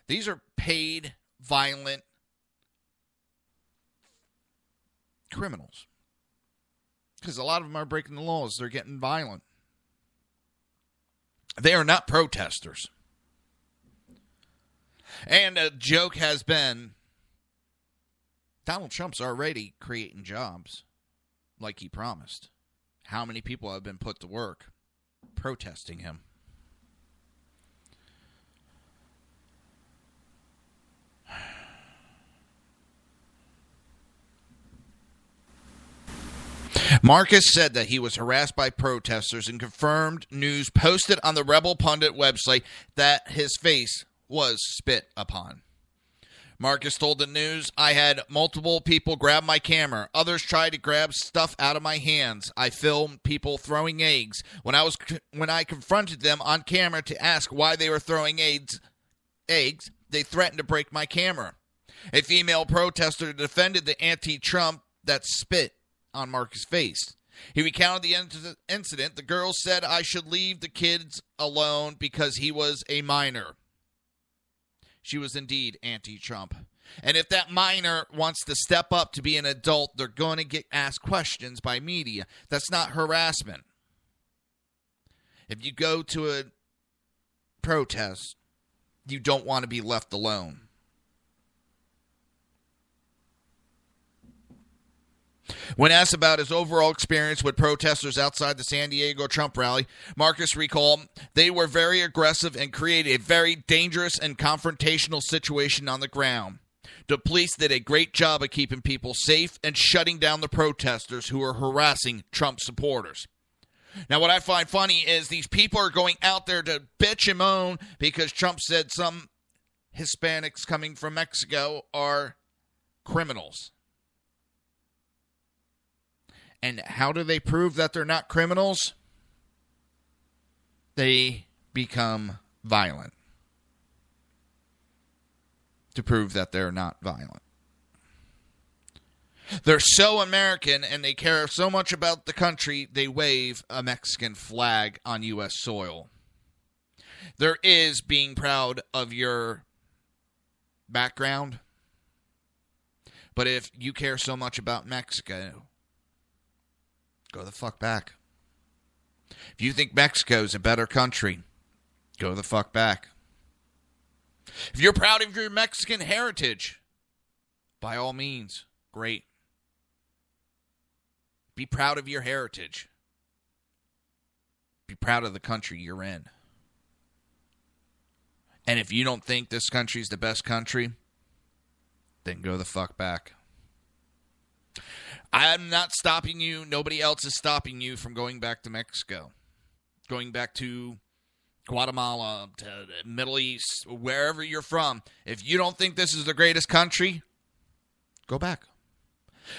These are paid, violent criminals. Because a lot of them are breaking the laws. They're getting violent. They are not protesters. And a joke has been, Donald Trump's already creating jobs like he promised. How many people have been put to work protesting him? Marcus said that he was harassed by protesters and confirmed news posted on the Rebel Pundit website that his face was spit upon. Marcus told the news, "I had multiple people grab my camera. Others tried to grab stuff out of my hands. I filmed people throwing eggs. When I confronted them on camera to ask why they were throwing eggs, they threatened to break my camera." A female protester defended the anti-Trump that spit on Marcus' face. He recounted the incident. The girl said I should leave the kids alone because he was a minor. She was indeed anti-Trump. And if that minor wants to step up to be an adult, they're going to get asked questions by media. That's not harassment. If you go to a protest, you don't want to be left alone. When asked about his overall experience with protesters outside the San Diego Trump rally, Marcus recalled they were very aggressive and created a very dangerous and confrontational situation on the ground. The police did a great job of keeping people safe and shutting down the protesters who are harassing Trump supporters. Now, what I find funny is these people are going out there to bitch and moan because Trump said some Hispanics coming from Mexico are criminals. And how do they prove that they're not criminals? They become violent to prove that they're not violent. They're so American and they care so much about the country, they wave a Mexican flag on U.S. soil. There is being proud of your background, but if you care so much about Mexico, go the fuck back. If you think Mexico's a better country, go the fuck back. If you're proud of your Mexican heritage, by all means, great. Be proud of your heritage. Be proud of the country you're in. And if you don't think this country's the best country, then go the fuck back. I'm not stopping you. Nobody else is stopping you from going back to Mexico. Going back to Guatemala, to the Middle East, wherever you're from. If you don't think this is the greatest country, go back.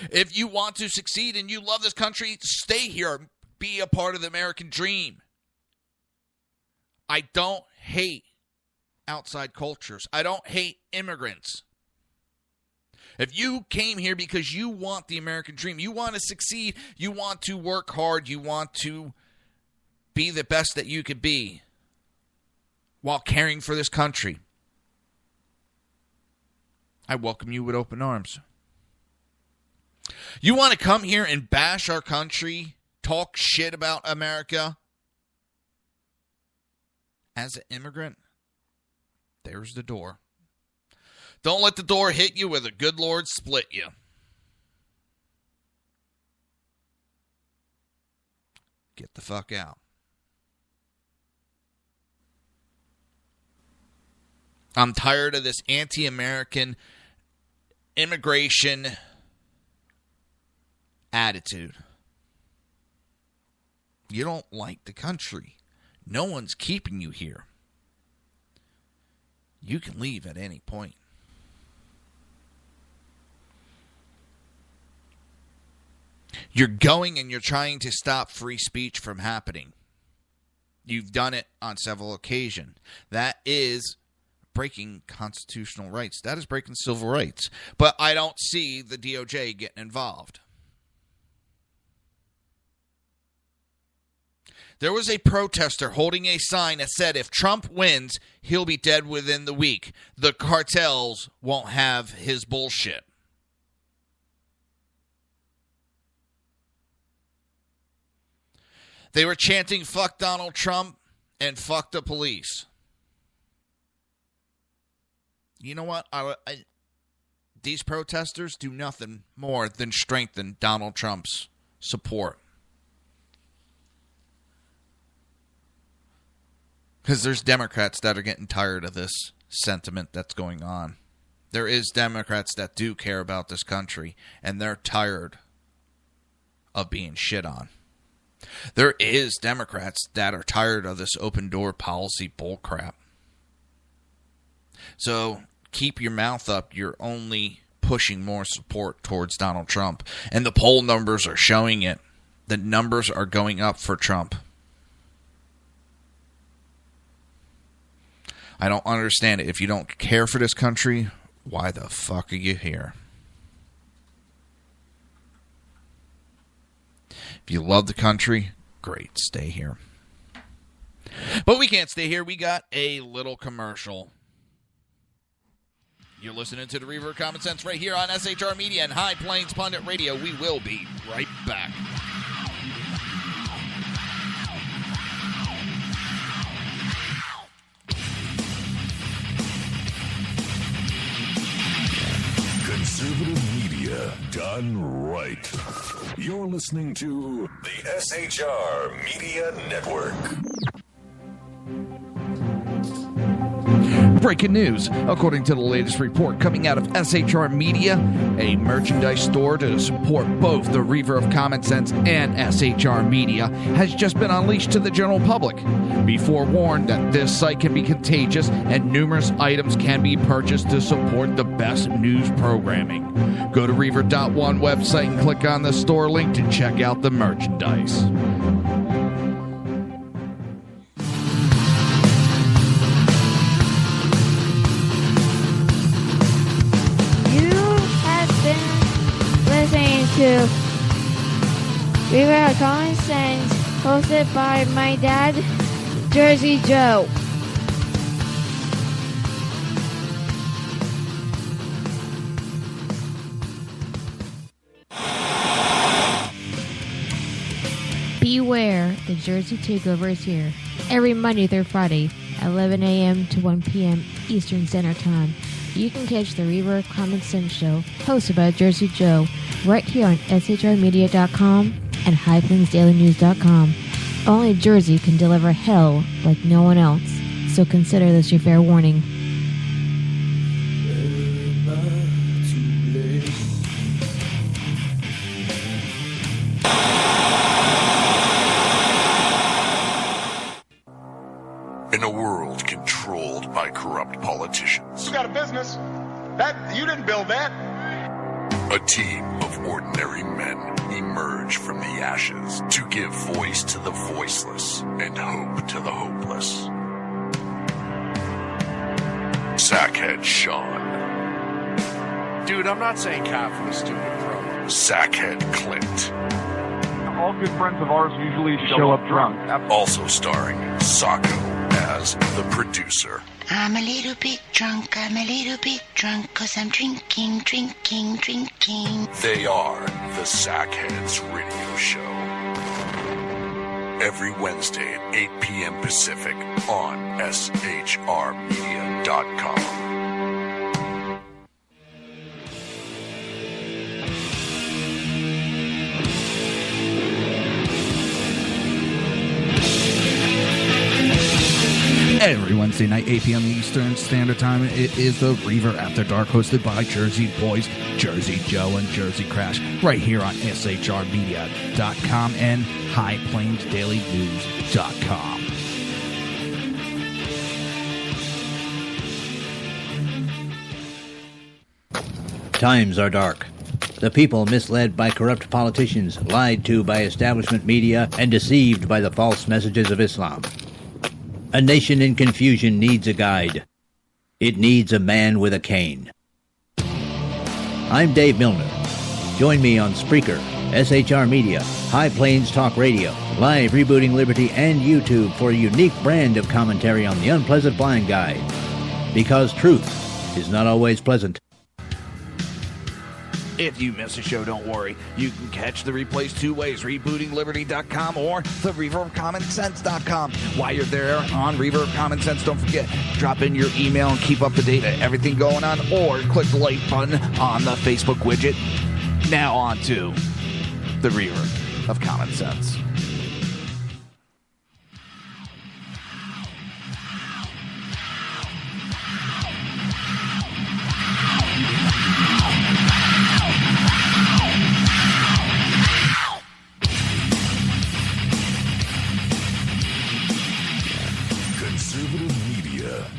If you want to succeed and you love this country, stay here. Be a part of the American dream. I don't hate outside cultures. I don't hate immigrants. If you came here because you want the American dream, you want to succeed, you want to work hard, you want to be the best that you could be while caring for this country, I welcome you with open arms. You want to come here and bash our country, talk shit about America as an immigrant? There's the door. Don't let the door hit you where the good Lord split you. Get the fuck out. I'm tired of this anti-American immigration attitude. You don't like the country. No one's keeping you here. You can leave at any point. You're going and you're trying to stop free speech from happening. You've done it on several occasions. That is breaking constitutional rights. That is breaking civil rights. But I don't see the DOJ getting involved. There was a protester holding a sign that said if Trump wins, he'll be dead within the week. The cartels won't have his bullshit. They were chanting, fuck Donald Trump and fuck the police. You know what? These protesters do nothing more than strengthen Donald Trump's support. Because there's Democrats that are getting tired of this sentiment that's going on. There is Democrats that do care about this country, and they're tired of being shit on. There is Democrats that are tired of this open door policy bullcrap. So keep your mouth up. You're only pushing more support towards Donald Trump. And the poll numbers are showing it. The numbers are going up for Trump. I don't understand it. If you don't care for this country, why the fuck are you here? If you love the country, great, stay here. But we can't stay here. We got a little commercial. You're listening to the Reaver of Common Sense right here on SHR Media and High Plains Pundit Radio. We will be right back. Conservative media done right. You're listening to the SHR Media Network. Breaking news. According to the latest report coming out of SHR Media, a merchandise store to support both the Reaver of Common Sense and SHR Media has just been unleashed to the general public. Be forewarned that this site can be contagious and numerous items can be purchased to support the best news programming. Go to Reaver.one website and click on the store link to check out the merchandise. Listening to Reaver of Common Sense, hosted by my dad, Jersey Joe. Beware, the Jersey Takeover is here. Every Monday through Friday, 11 a.m. to 1 p.m. Eastern Standard Time. You can catch the Reaver of Common Sense show, hosted by Jersey Joe, right here on shrmedia.com and highplainsdailynews.com. Only Jersey can deliver hell like no one else, so consider this your fair warning. In a world controlled by corrupt politicians, You got a business. That you didn't build that. a team of ordinary men emerge from the ashes to give voice to the voiceless and hope to the hopeless. Sackhead Sean, Dude, I'm not saying cough was stupid, bro. Sackhead Clint, All good friends of ours usually show up drunk. also starring Sacco as the producer. I'm a little bit drunk, 'cause I'm drinking. They are the Sackheads Radio Show. Every Wednesday at 8 p.m. Pacific on shrmedia.com. Every Wednesday night, 8 p.m. Eastern Standard Time, it is the Reaver After Dark, hosted by Jersey Boys, Jersey Joe, and Jersey Crash, right here on shrmedia.com and highplainsdailynews.com. Times are dark. The people misled by corrupt politicians, lied to by establishment media, and deceived by the false messages of Islam. A nation in confusion needs a guide. It needs a man with a cane. I'm Dave Milner. Join me on Spreaker, SHR Media, High Plains Talk Radio, Live Rebooting Liberty, and YouTube for a unique brand of commentary on the unpleasant blind guide. Because truth is not always pleasant. If you miss a show, don't worry. You can catch the replays two ways, rebootingliberty.com or the reaverofcommonsense.com. While you're there on Reaver of Common Sense, don't forget, drop in your email and keep up to date on everything going on, or click the like button on the Facebook widget. Now on to the Reaver of Common Sense.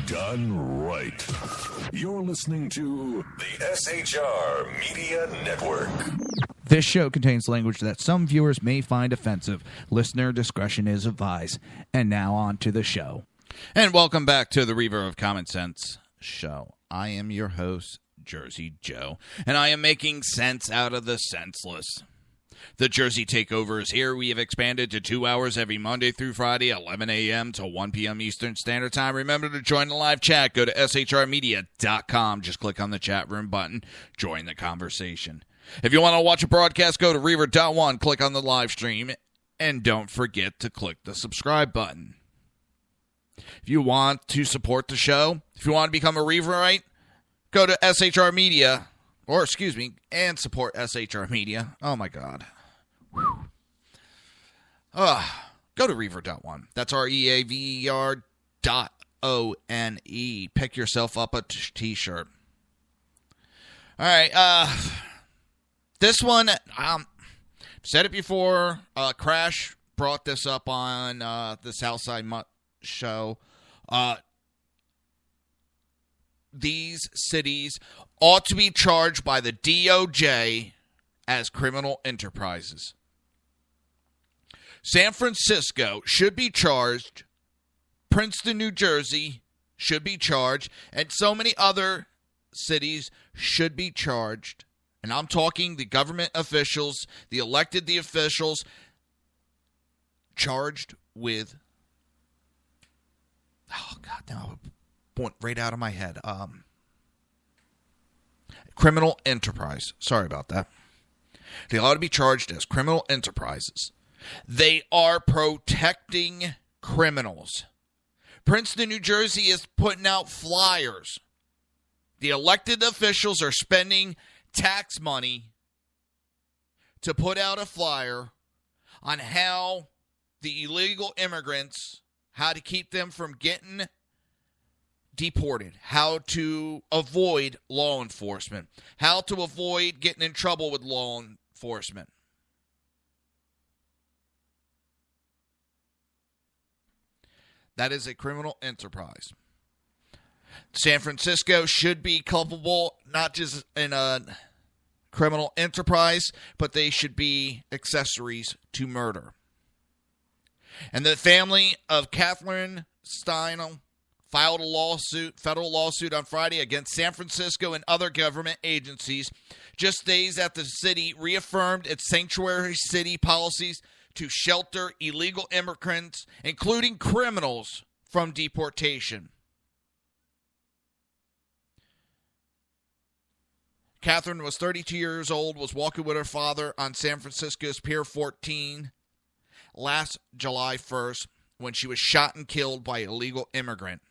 Done right. You're listening to the SHR Media Network. This show contains language that some viewers may find offensive. Listener discretion is advised. And now on to the show. And welcome back to the Reaver of Common Sense show. I am your host, Jersey Joe, and I am making sense out of the senseless. The Jersey Takeover is here. We have expanded to 2 hours every Monday through Friday, 11 a.m. to 1 p.m. Eastern Standard Time. Remember to join the live chat. Go to shrmedia.com. Just click on the chat room button. Join the conversation. If you want to watch a broadcast, go to Reaver.one. Click on the live stream. And don't forget to click the subscribe button. If you want to support the show, if you want to become a Reaverite, go to SHR Media. And support SHR Media. Oh, my God. Go to Reaver.one. That's REAVER Pick yourself up a t-shirt. All right. This one, said it before. Crash brought this up on the Southside Mutt show. These cities ought to be charged by the DOJ as criminal enterprises. San Francisco should be charged. Princeton, New Jersey should be charged. And so many other cities should be charged. And I'm talking the government officials, the elected officials, charged with, oh, God, now it went right out of my head. Criminal enterprise. Sorry about that. They ought to be charged as criminal enterprises. They are protecting criminals. Princeton, New Jersey is putting out flyers. The elected officials are spending tax money to put out a flyer on how the illegal immigrants, how to keep them from getting deported, how to avoid law enforcement, how to avoid getting in trouble with law enforcement. That is a criminal enterprise. San Francisco should be culpable, not just in a criminal enterprise, but they should be accessories to murder. And the family of Catherine Steindl filed a federal lawsuit on Friday against San Francisco and other government agencies, just days after the city reaffirmed its sanctuary city policies to shelter illegal immigrants, including criminals, from deportation. Catherine was 32 years old, was walking with her father on San Francisco's Pier 14 last July 1st when she was shot and killed by an illegal immigrant.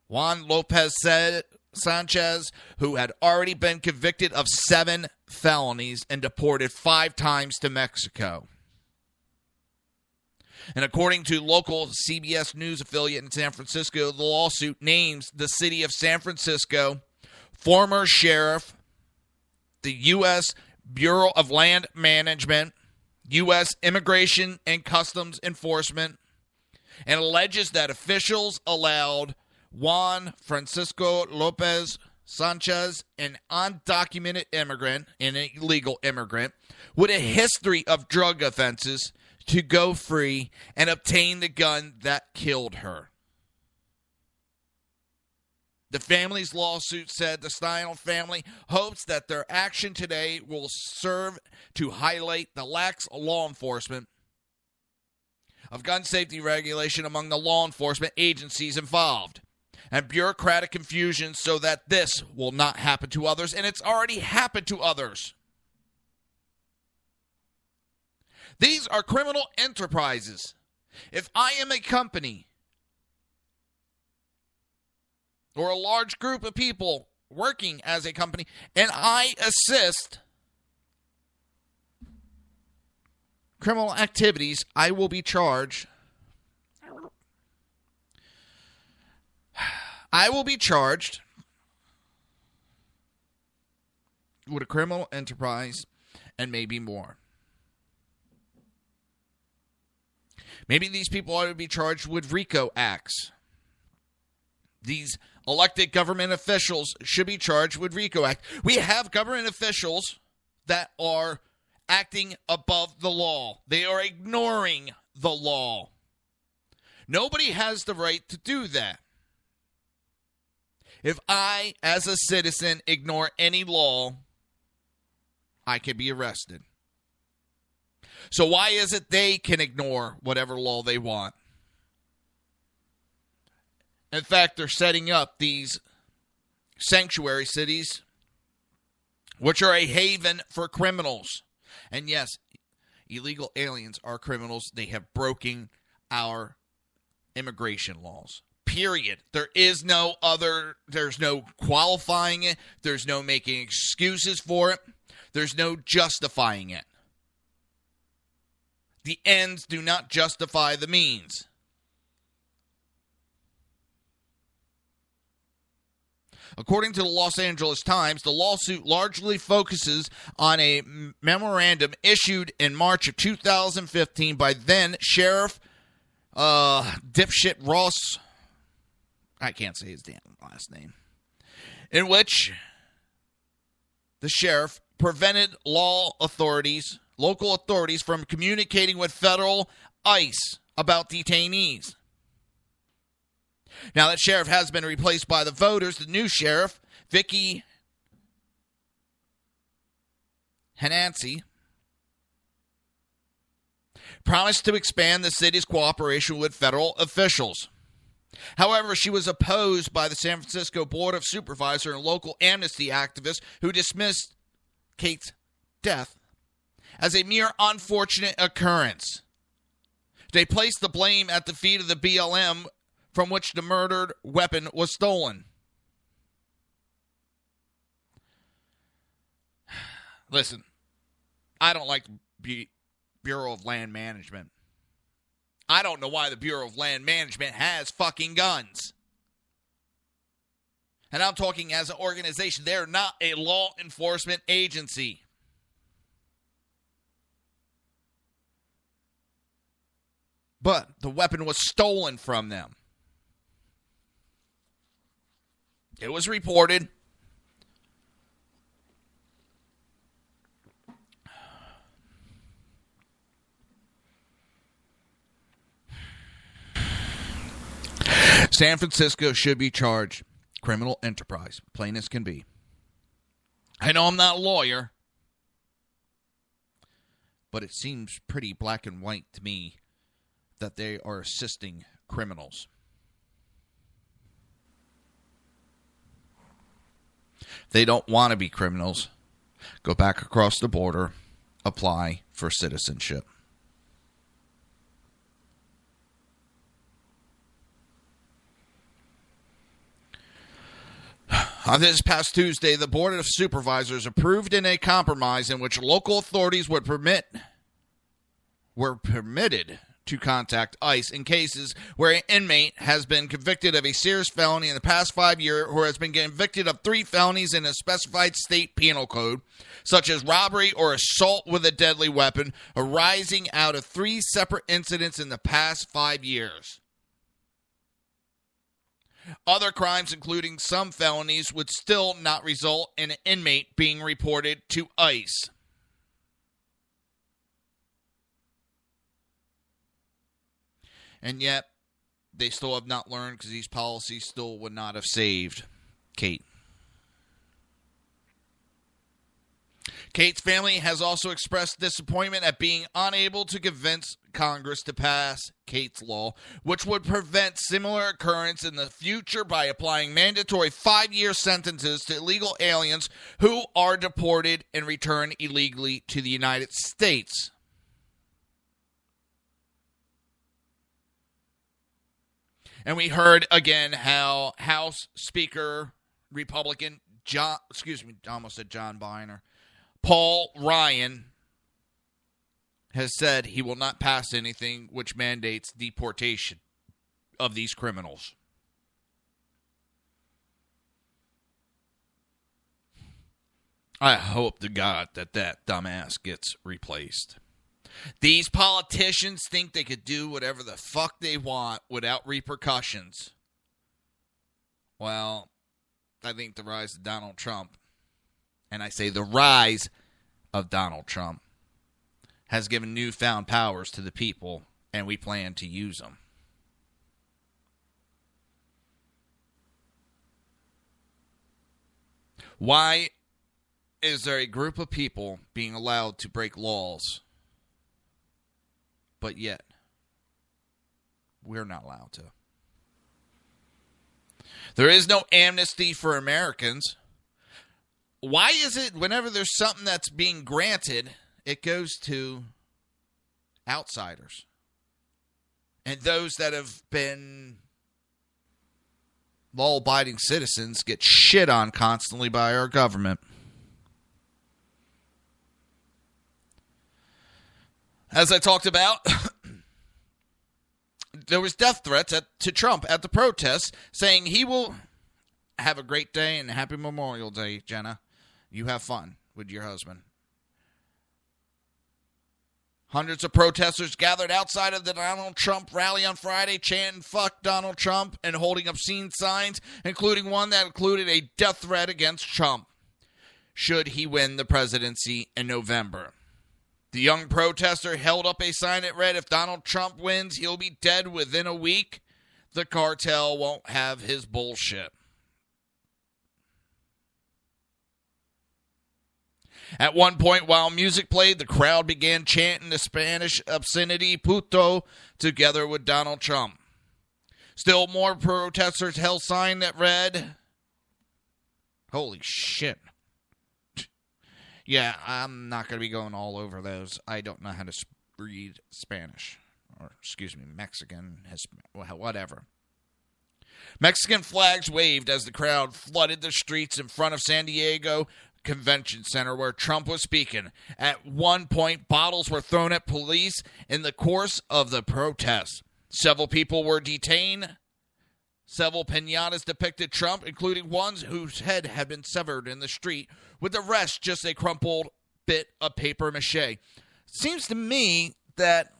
Juan Lopez Sanchez, who had already been convicted of 7 felonies and deported 5 times to Mexico. And according to local CBS News affiliate in San Francisco, the lawsuit names the city of San Francisco, former sheriff, the U.S. Bureau of Land Management, U.S. Immigration and Customs Enforcement, and alleges that officials allowed Juan Francisco Lopez Sanchez, an undocumented immigrant, an illegal immigrant, with a history of drug offenses, to go free and obtain the gun that killed her. The family's lawsuit said the Steindl family hopes that their action today will serve to highlight the lax law enforcement of gun safety regulation among the law enforcement agencies involved and bureaucratic confusion so that this will not happen to others, and it's already happened to others. These are criminal enterprises. If I am a company or a large group of people working as a company and I assist criminal activities, I will be charged. I will be charged with a criminal enterprise and maybe more. Maybe these people ought to be charged with RICO acts. These elected government officials should be charged with RICO Act. We have government officials that are acting above the law. They are ignoring the law. Nobody has the right to do that. If I, as a citizen, ignore any law, I can be arrested. So why is it they can ignore whatever law they want? In fact, they're setting up these sanctuary cities, which are a haven for criminals. And yes, illegal aliens are criminals. They have broken our immigration laws. Period. There's no qualifying it. There's no making excuses for it. There's no justifying it. The ends do not justify the means. According to the Los Angeles Times, the lawsuit largely focuses on a memorandum issued in March of 2015 by then Sheriff dipshit Ross, I can't say his damn last name, in which the sheriff prevented local authorities from communicating with federal ICE about detainees. Now that sheriff has been replaced by the voters. The new sheriff, Vicky Hanancy, promised to expand the city's cooperation with federal officials. However, she was opposed by the San Francisco Board of Supervisors and local amnesty activists who dismissed Kate's death as a mere unfortunate occurrence. They placed the blame at the feet of the BLM from which the murdered weapon was stolen. Listen, I don't like the Bureau of Land Management. I don't know why the Bureau of Land Management has fucking guns. And I'm talking as an organization. They're not a law enforcement agency. But the weapon was stolen from them. It was reported. San Francisco should be charged criminal enterprise, plain as can be. I know I'm not a lawyer, but it seems pretty black and white to me that they are assisting criminals. They don't want to be criminals. Go back across the border, apply for citizenship. On this past Tuesday, the Board of Supervisors approved in a compromise in which local authorities were permitted to contact ICE in cases where an inmate has been convicted of a serious felony in the past 5 years or has been convicted of 3 felonies in a specified state penal code, such as robbery or assault with a deadly weapon, arising out of 3 separate incidents in the past 5 years. Other crimes, including some felonies, would still not result in an inmate being reported to ICE. And yet, they still have not learned because these policies still would not have saved Kate. Kate's family has also expressed disappointment at being unable to convince Congress to pass Kate's law, which would prevent similar occurrence in the future by applying mandatory 5-year sentences to illegal aliens who are deported and returned illegally to the United States. And we heard again how House Speaker Republican I almost said John Boehner, Paul Ryan, has said he will not pass anything which mandates deportation of these criminals. I hope to God that dumbass gets replaced. These politicians think they could do whatever the fuck they want without repercussions. Well, I think the rise of Donald Trump, and I say the rise of Donald Trump, has given newfound powers to the people, and we plan to use them. Why is there a group of people being allowed to break laws, but yet we're not allowed to? There is no amnesty for Americans. Why is it whenever there's something that's being granted, it goes to outsiders and those that have been law-abiding citizens get shit on constantly by our government? As I talked about, there was death threats to Trump at the protests, saying he will have a great day and happy Memorial Day, Jenna. You have fun with your husband. Hundreds of protesters gathered outside of the Donald Trump rally on Friday, chanting "Fuck Donald Trump" and holding obscene signs, including one that included a death threat against Trump should he win the presidency in November. The young protester held up a sign that read, "If Donald Trump wins, he'll be dead within a week. The cartel won't have his bullshit." At one point, while music played, the crowd began chanting the Spanish obscenity "puto" together with Donald Trump. Still more protesters held signs that read, holy shit. Yeah, I'm not going to be going all over those. I don't know how to read Spanish. Or, Mexican, whatever. Mexican flags waved as the crowd flooded the streets in front of San Diego Convention Center where Trump was speaking. At one point, bottles were thrown at police in the course of the protest. Several people were detained. Several piñatas depicted Trump, including ones whose head had been severed in the street, with the rest just a crumpled bit of paper mache. Seems to me that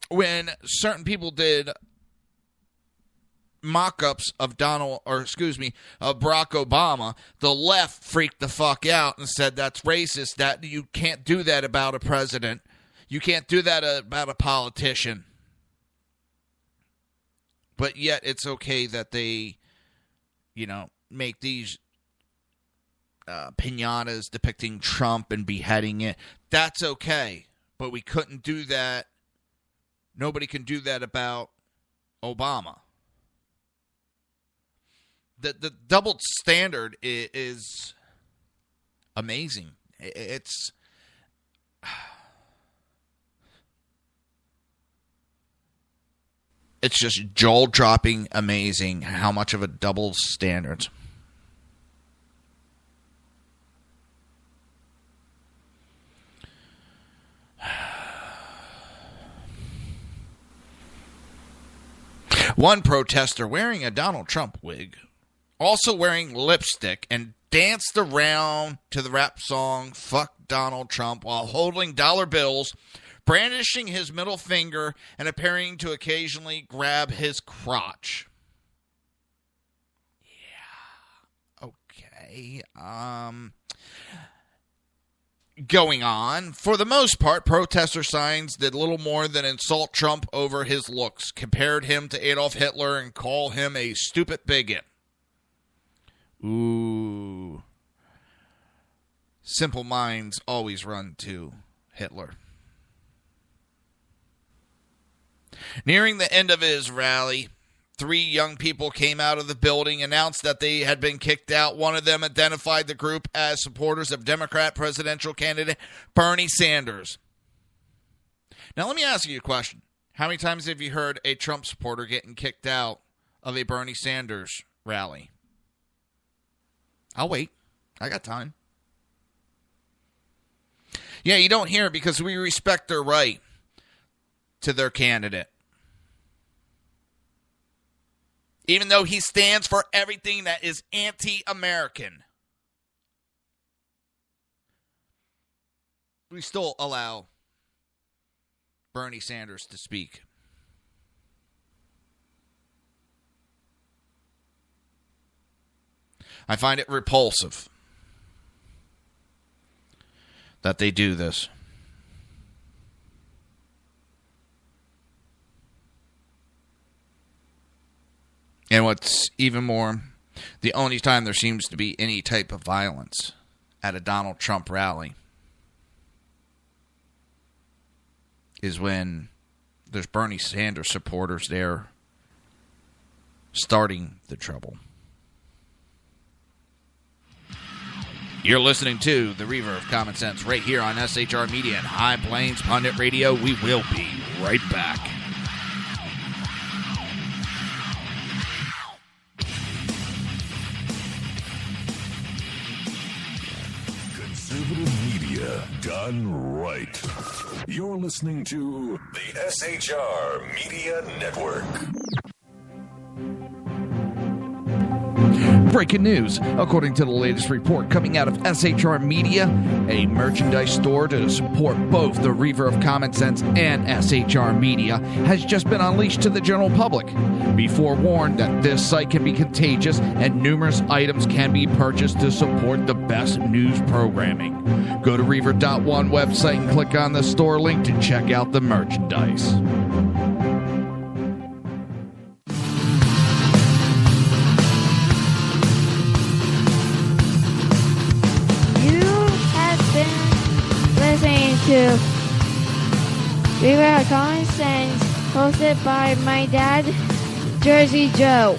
when certain people did mock-ups of Barack Obama, the left freaked the fuck out and said that's racist, that you can't do that about a president. You can't do that about a politician. But yet it's okay that they, make these piñatas depicting Trump and beheading it. That's okay. But we couldn't do that. Nobody can do that about Obama. The double standard is amazing. It's just jaw-dropping amazing how much of a double standard. One protester wearing a Donald Trump wig, also wearing lipstick, and danced around to the rap song "Fuck Donald Trump" while holding dollar bills, brandishing his middle finger, and appearing to occasionally grab his crotch. Yeah. Okay. Going on. For the most part, protester signs did little more than insult Trump over his looks, compared him to Adolf Hitler, and call him a stupid bigot. Ooh. Simple minds always run to Hitler. Nearing the end of his rally, 3 young people came out of the building, announced that they had been kicked out. One of them identified the group as supporters of Democrat presidential candidate Bernie Sanders. Now, let me ask you a question. How many times have you heard a Trump supporter getting kicked out of a Bernie Sanders rally? I'll wait. I got time. Yeah, you don't hear it because we respect their right to their candidate. Even though he stands for everything that is anti-American, we still allow Bernie Sanders to speak. I find it repulsive that they do this. And what's even more, the only time there seems to be any type of violence at a Donald Trump rally is when there's Bernie Sanders supporters there starting the trouble. You're listening to the Reaver of Common Sense right here on SHR Media and High Plains Pundit Radio. We will be right back. Conservative media done right. You're listening to the SHR Media Network. Breaking news. According to the latest report coming out of SHR Media, a merchandise store to support both the Reaver of Common Sense and SHR Media has just been unleashed to the general public. Be forewarned that this site can be contagious and numerous items can be purchased to support the best news programming. Go to Reaver.one website and click on the store link to check out the merchandise. Listening to Reaver of Common Sense, hosted by my dad, Jersey Joe.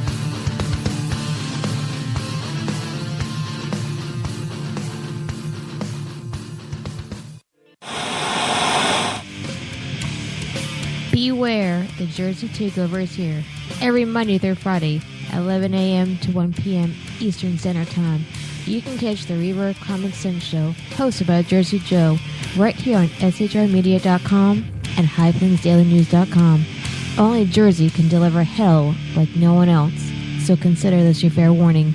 Beware, the Jersey Takeover is here. Every Monday through Friday, 11 a.m. to 1 p.m. Eastern Standard Time. You can catch the Reaver of Common Sense show, hosted by Jersey Joe, right here on shrmedia.com and highplainsdailynews.com. Only Jersey can deliver hell like no one else, so consider this your fair warning.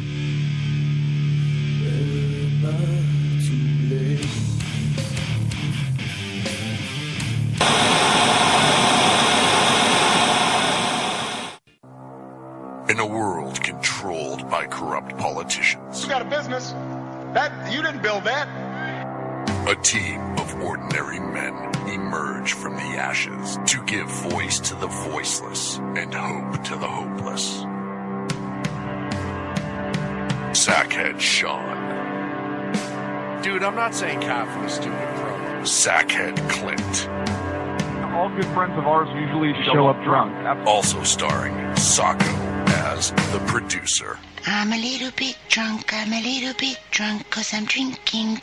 In a world controlled by corrupt politicians, You got a business. That you didn't build that. a team of ordinary men emerge from the ashes to give voice to the voiceless and hope to the hopeless. Sackhead Sean, Dude, I'm not saying half of the stupid pro. Sackhead Clint, All good friends of ours usually show up drunk. also starring Sacco as the producer. I'm a little bit drunk, 'cause I'm drinking.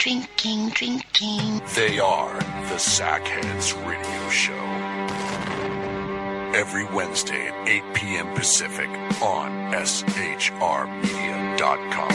They are the Sackheads Radio Show. Every Wednesday at 8 p.m. Pacific on shrmedia.com.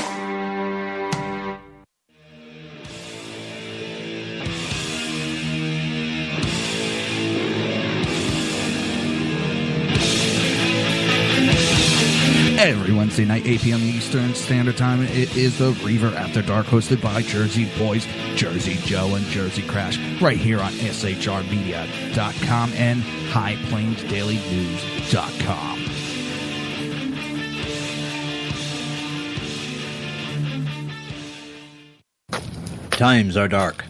Every Wednesday night, 8 p.m. Eastern Standard Time, it is the Reaver After Dark, hosted by Jersey Boys, Jersey Joe, and Jersey Crash, right here on shrmedia.com and highplainsdailynews.com. Times are dark.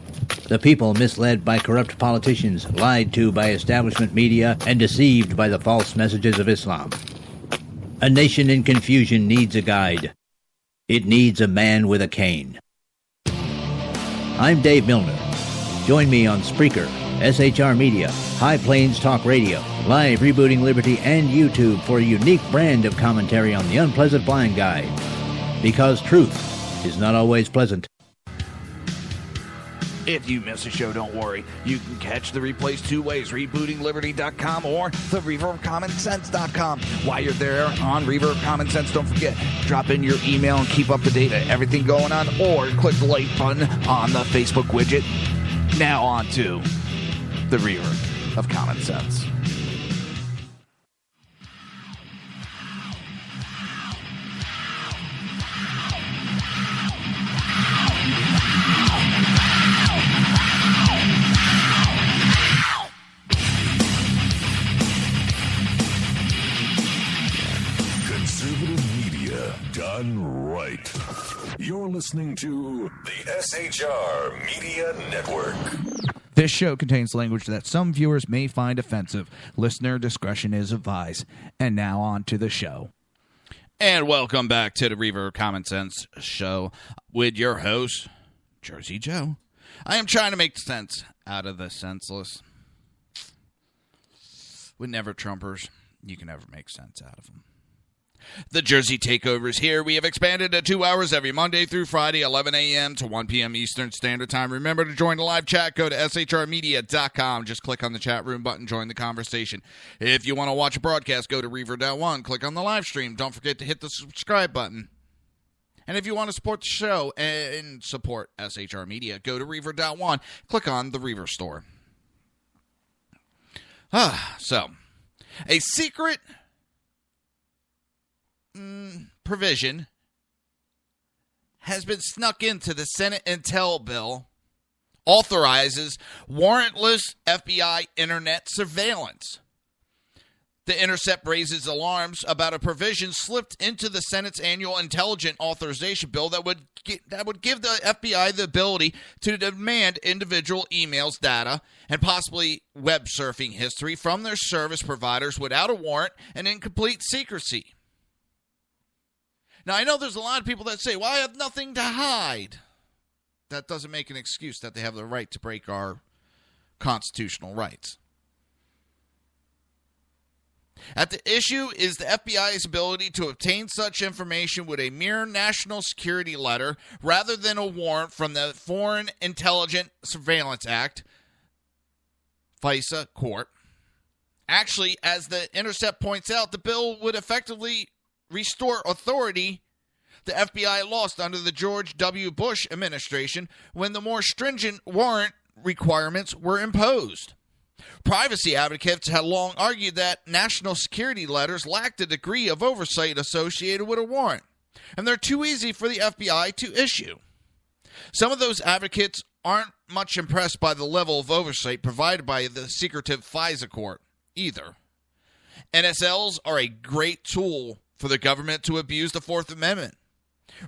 The people misled by corrupt politicians, lied to by establishment media, and deceived by the false messages of Islam. A nation in confusion needs a guide. It needs a man with a cane. I'm Dave Milner. Join me on Spreaker, SHR Media, High Plains Talk Radio, Live Rebooting Liberty, and YouTube for a unique brand of commentary on the unpleasant blind guide. Because truth is not always pleasant. If you miss a show, don't worry. You can catch the replays two ways, rebootingliberty.com or the reaverofcommonsense.com. While you're there on Reaver of Common Sense, don't forget, drop in your email and keep up to date on everything going on, or click the like button on the Facebook widget. Now on to the Reaver of Common Sense. Done right. You're listening to the SHR Media Network. This show contains language that some viewers may find offensive. Listener discretion is advised. And now on to the show. And welcome back to the Reaver of Common Sense show with your host, Jersey Joe. I am trying to make sense out of the senseless. With never Trumpers, you can never make sense out of them. The Jersey Takeover is here. We have expanded to 2 hours every Monday through Friday, 11 a.m. to 1 p.m. Eastern Standard Time. Remember to join the live chat. Go to shrmedia.com. Just click on the chat room button. Join the conversation. If you want to watch a broadcast, go to Reaver.one. Click on the live stream. Don't forget to hit the subscribe button. And if you want to support the show and support SHR Media, go to Reaver.one. Click on the Reaver store. So, a secret provision has been snuck into the Senate Intel bill authorizes warrantless FBI internet surveillance. The intercept raises alarms about a provision slipped into the Senate's annual intelligence authorization bill that would give the FBI the ability to demand individual emails, data, and possibly web surfing history from their service providers without a warrant and in complete secrecy. Now, I know there's a lot of people that say, well, I have nothing to hide. That doesn't make an excuse that they have the right to break our constitutional rights. At the issue is the FBI's ability to obtain such information with a mere national security letter rather than a warrant from the Foreign Intelligence Surveillance Act, FISA court. Actually, as the Intercept points out, the bill would effectively restore authority the FBI lost under the George W. Bush administration when the more stringent warrant requirements were imposed. Privacy advocates had long argued that national security letters lacked a degree of oversight associated with a warrant, and they're too easy for the FBI to issue. Some of those advocates aren't much impressed by the level of oversight provided by the secretive FISA court either. NSLs are a great tool for the government to abuse the Fourth Amendment.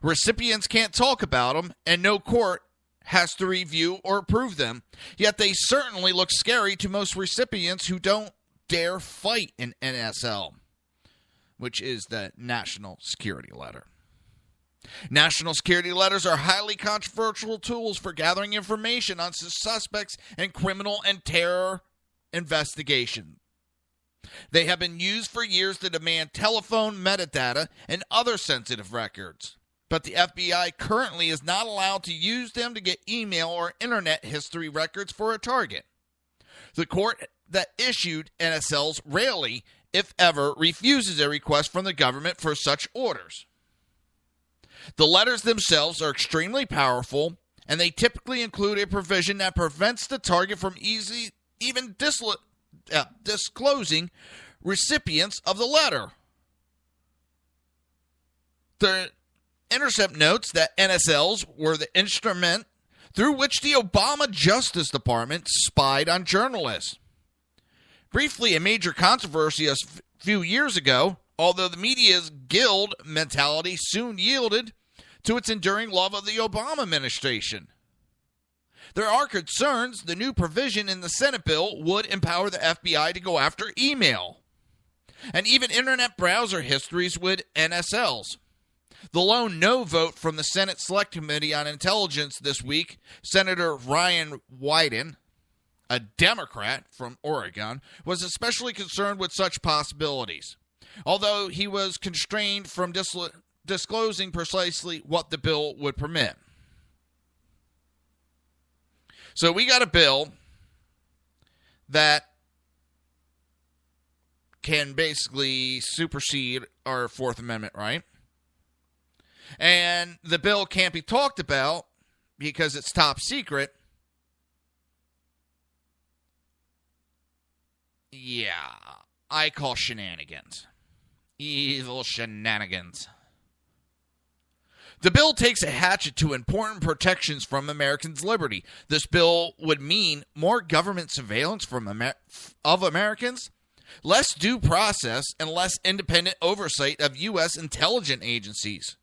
Recipients can't talk about them, and no court has to review or approve them, yet they certainly look scary to most recipients who don't dare fight an NSL, which is the National Security Letter. National security letters are highly controversial tools for gathering information on suspects in criminal and terror investigation. They have been used for years to demand telephone metadata and other sensitive records. But the FBI currently is not allowed to use them to get email or internet history records for a target. The court that issued NSLs rarely, if ever, refuses a request from the government for such orders. The letters themselves are extremely powerful, and they typically include a provision that prevents the target from even disclosing recipients of the letter. The Intercept notes that NSLs were the instrument through which the Obama Justice Department spied on journalists. Briefly, a major controversy a few years ago, although the media's guild mentality soon yielded to its enduring love of the Obama administration. There are concerns the new provision in the Senate bill would empower the FBI to go after email and even internet browser histories with NSLs. The lone no vote from the Senate Select Committee on Intelligence this week, Senator Ryan Wyden, a Democrat from Oregon, was especially concerned with such possibilities, although he was constrained from disclosing precisely what the bill would permit. So we got a bill that can basically supersede our Fourth Amendment right. And the bill can't be talked about because it's top secret. Yeah, I call shenanigans. Evil shenanigans. The bill takes a hatchet to important protections from Americans' liberty. This bill would mean more government surveillance of Americans, less due process, and less independent oversight of U.S. intelligence agencies.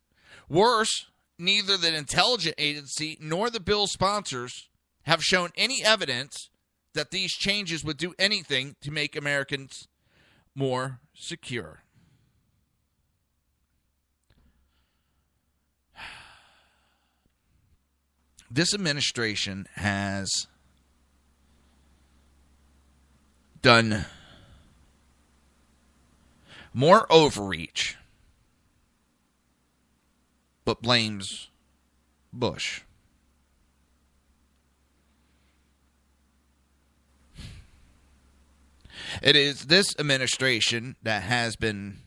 Worse, neither the intelligence agency nor the bill's sponsors have shown any evidence that these changes would do anything to make Americans more secure. This administration has done more overreach, but blames Bush. It is this administration that has been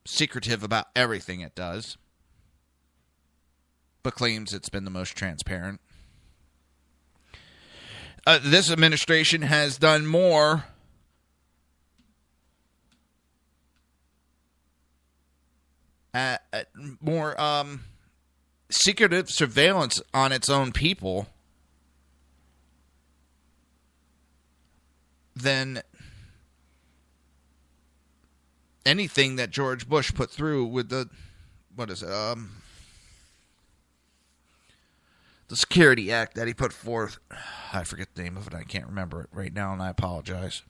secretive about everything it does, but claims it's been the most transparent. This administration has done more secretive surveillance on its own people, then anything that George Bush put through with the, the Security Act that he put forth. I forget the name of it. I can't remember it right now, and I apologize.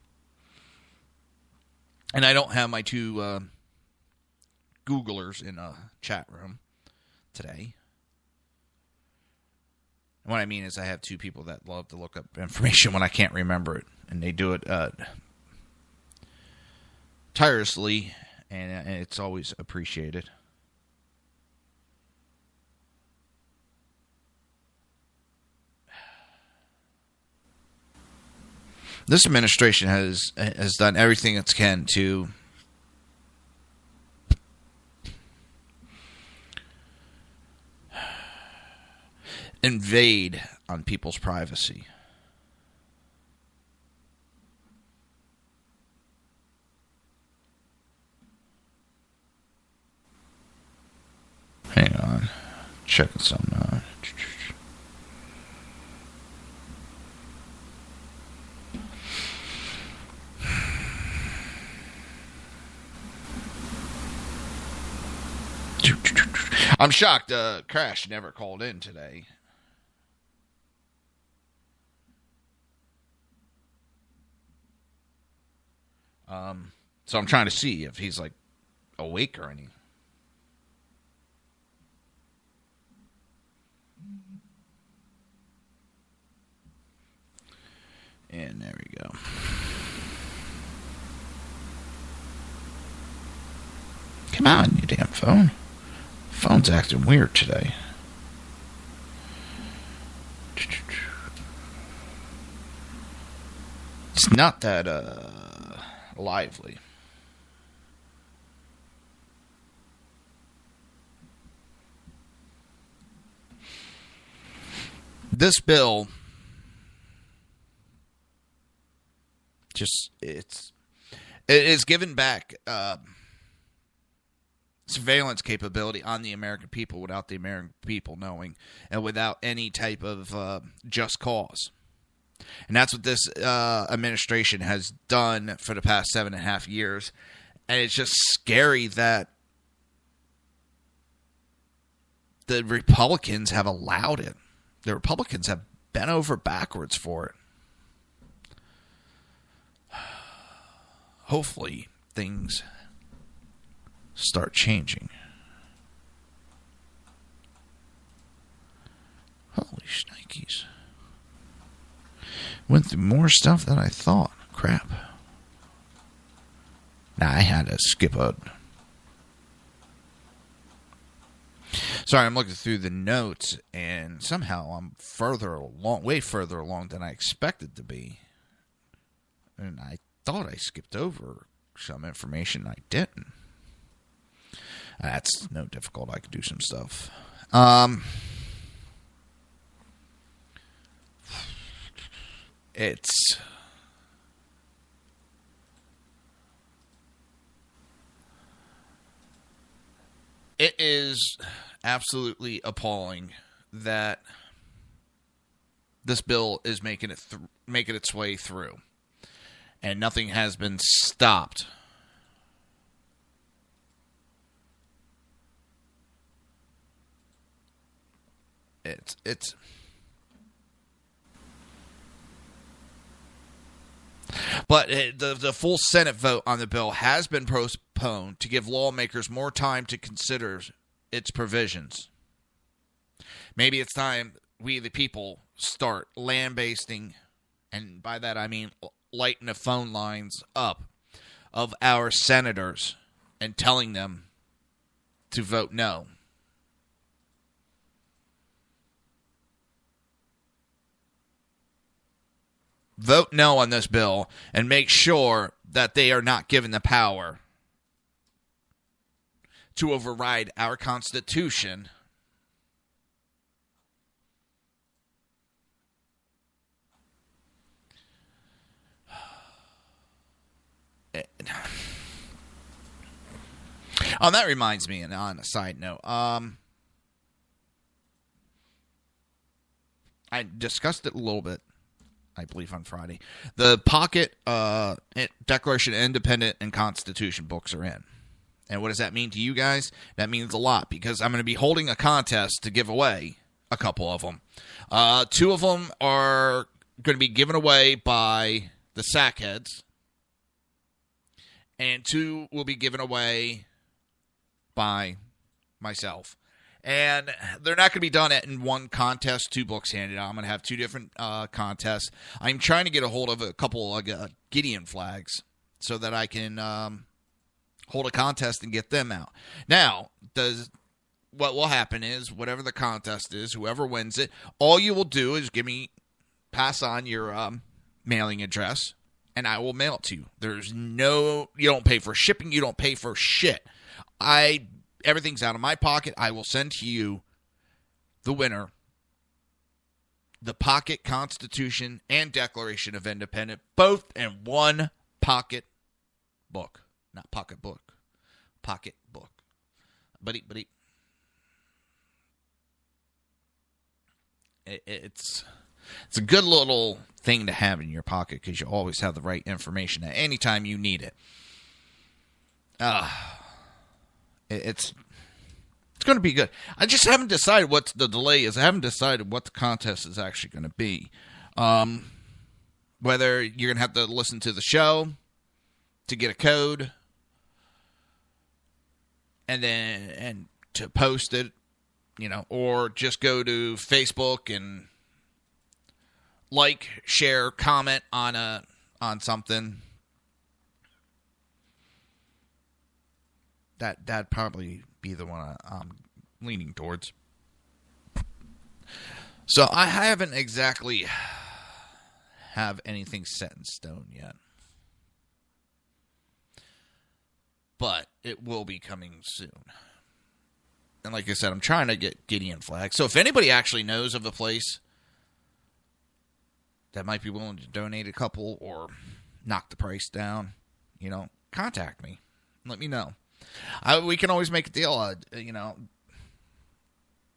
And I don't have my two Googlers in a chat room today. And what I mean is I have two people that love to look up information when I can't remember it. And they do it tirelessly, and it's always appreciated. This administration has done everything it can to invade on people's privacy. Hang on. Checking something out. I'm shocked Crash never called in today. So I'm trying to see if he's like awake or anything. And there we go. Come on, you damn phone. Phone's acting weird today. It's not that lively. This bill it is given back surveillance capability on the American people without the American people knowing and without any type of just cause. And that's what this administration has done for the past 7.5 years. And it's just scary that the Republicans have allowed it. The Republicans have bent over backwards for it. Hopefully, things start changing. Holy shnikes. Went through more stuff than I thought. Crap. Nah, I had to skip a... Sorry, I'm looking through the notes, and somehow I'm way further along than I expected to be. And I thought I skipped over some information. I didn't. That's no difficult. I could do some stuff. It is absolutely appalling that this bill is making its way through, and nothing has been stopped. It's But the full Senate vote on the bill has been postponed to give lawmakers more time to consider its provisions. Maybe it's time we, the people, start lambasting, and by that I mean lighting the phone lines up of our senators and telling them to vote no. Vote no on this bill and make sure that they are not given the power to override our Constitution that reminds me, and on a side note, I discussed it a little bit, I believe, on Friday. The Pocket Declaration of Independence and Constitution books are in. And what does that mean to you guys? That means a lot, because I'm going to be holding a contest to give away a couple of them. 2 of them are going to be given away by the Sackheads, and 2 will be given away by myself. And they're not going to be done in one contest, 2 books handed out. I'm going to have 2 different contests. I'm trying to get a hold of a couple of Gideon flags so that I can hold a contest and get them out. Now, what will happen is, whatever the contest is, whoever wins it, all you will do is pass on your mailing address, and I will mail it to you. You don't pay for shipping, you don't pay for shit. Everything's out of my pocket. I will send to you, the winner, the Pocket Constitution and Declaration of Independence, both in one pocket book. Not pocket book. Pocket book. Buddy. It's a good little thing to have in your pocket, because you always have the right information at any time you need it. It's going to be good. I just haven't decided what the delay is. I haven't decided what the contest is actually going to be. Whether you're going to have to listen to the show to get a code, and to post it, or just go to Facebook and share, comment on something. That'd probably be the one I'm leaning towards. So I haven't exactly have anything set in stone yet. But it will be coming soon. And like I said, I'm trying to get Gideon flags. So if anybody actually knows of a place that might be willing to donate a couple or knock the price down, contact me. Let me know. We can always make a deal. A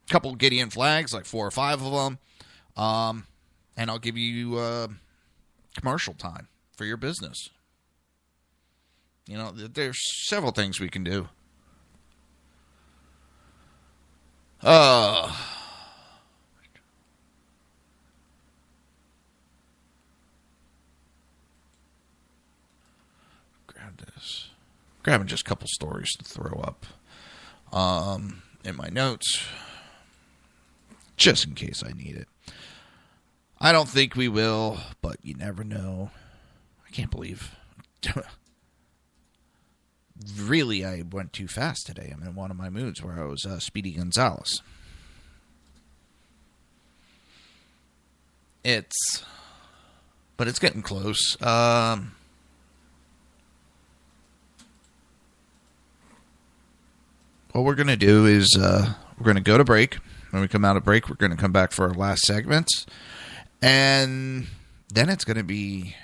couple Gideon flags, like 4 or 5 of them. And I'll give you commercial time for your business. There's several things we can do. Grab this. Grabbing just a couple stories to throw up in my notes, just in case I need it. I don't think we will, but you never know. I can't believe... Really, I went too fast today. I'm in one of my moods where I was Speedy Gonzalez. But it's getting close. What we're going to do is we're going to go to break. When we come out of break, we're going to come back for our last segments. And then it's going to be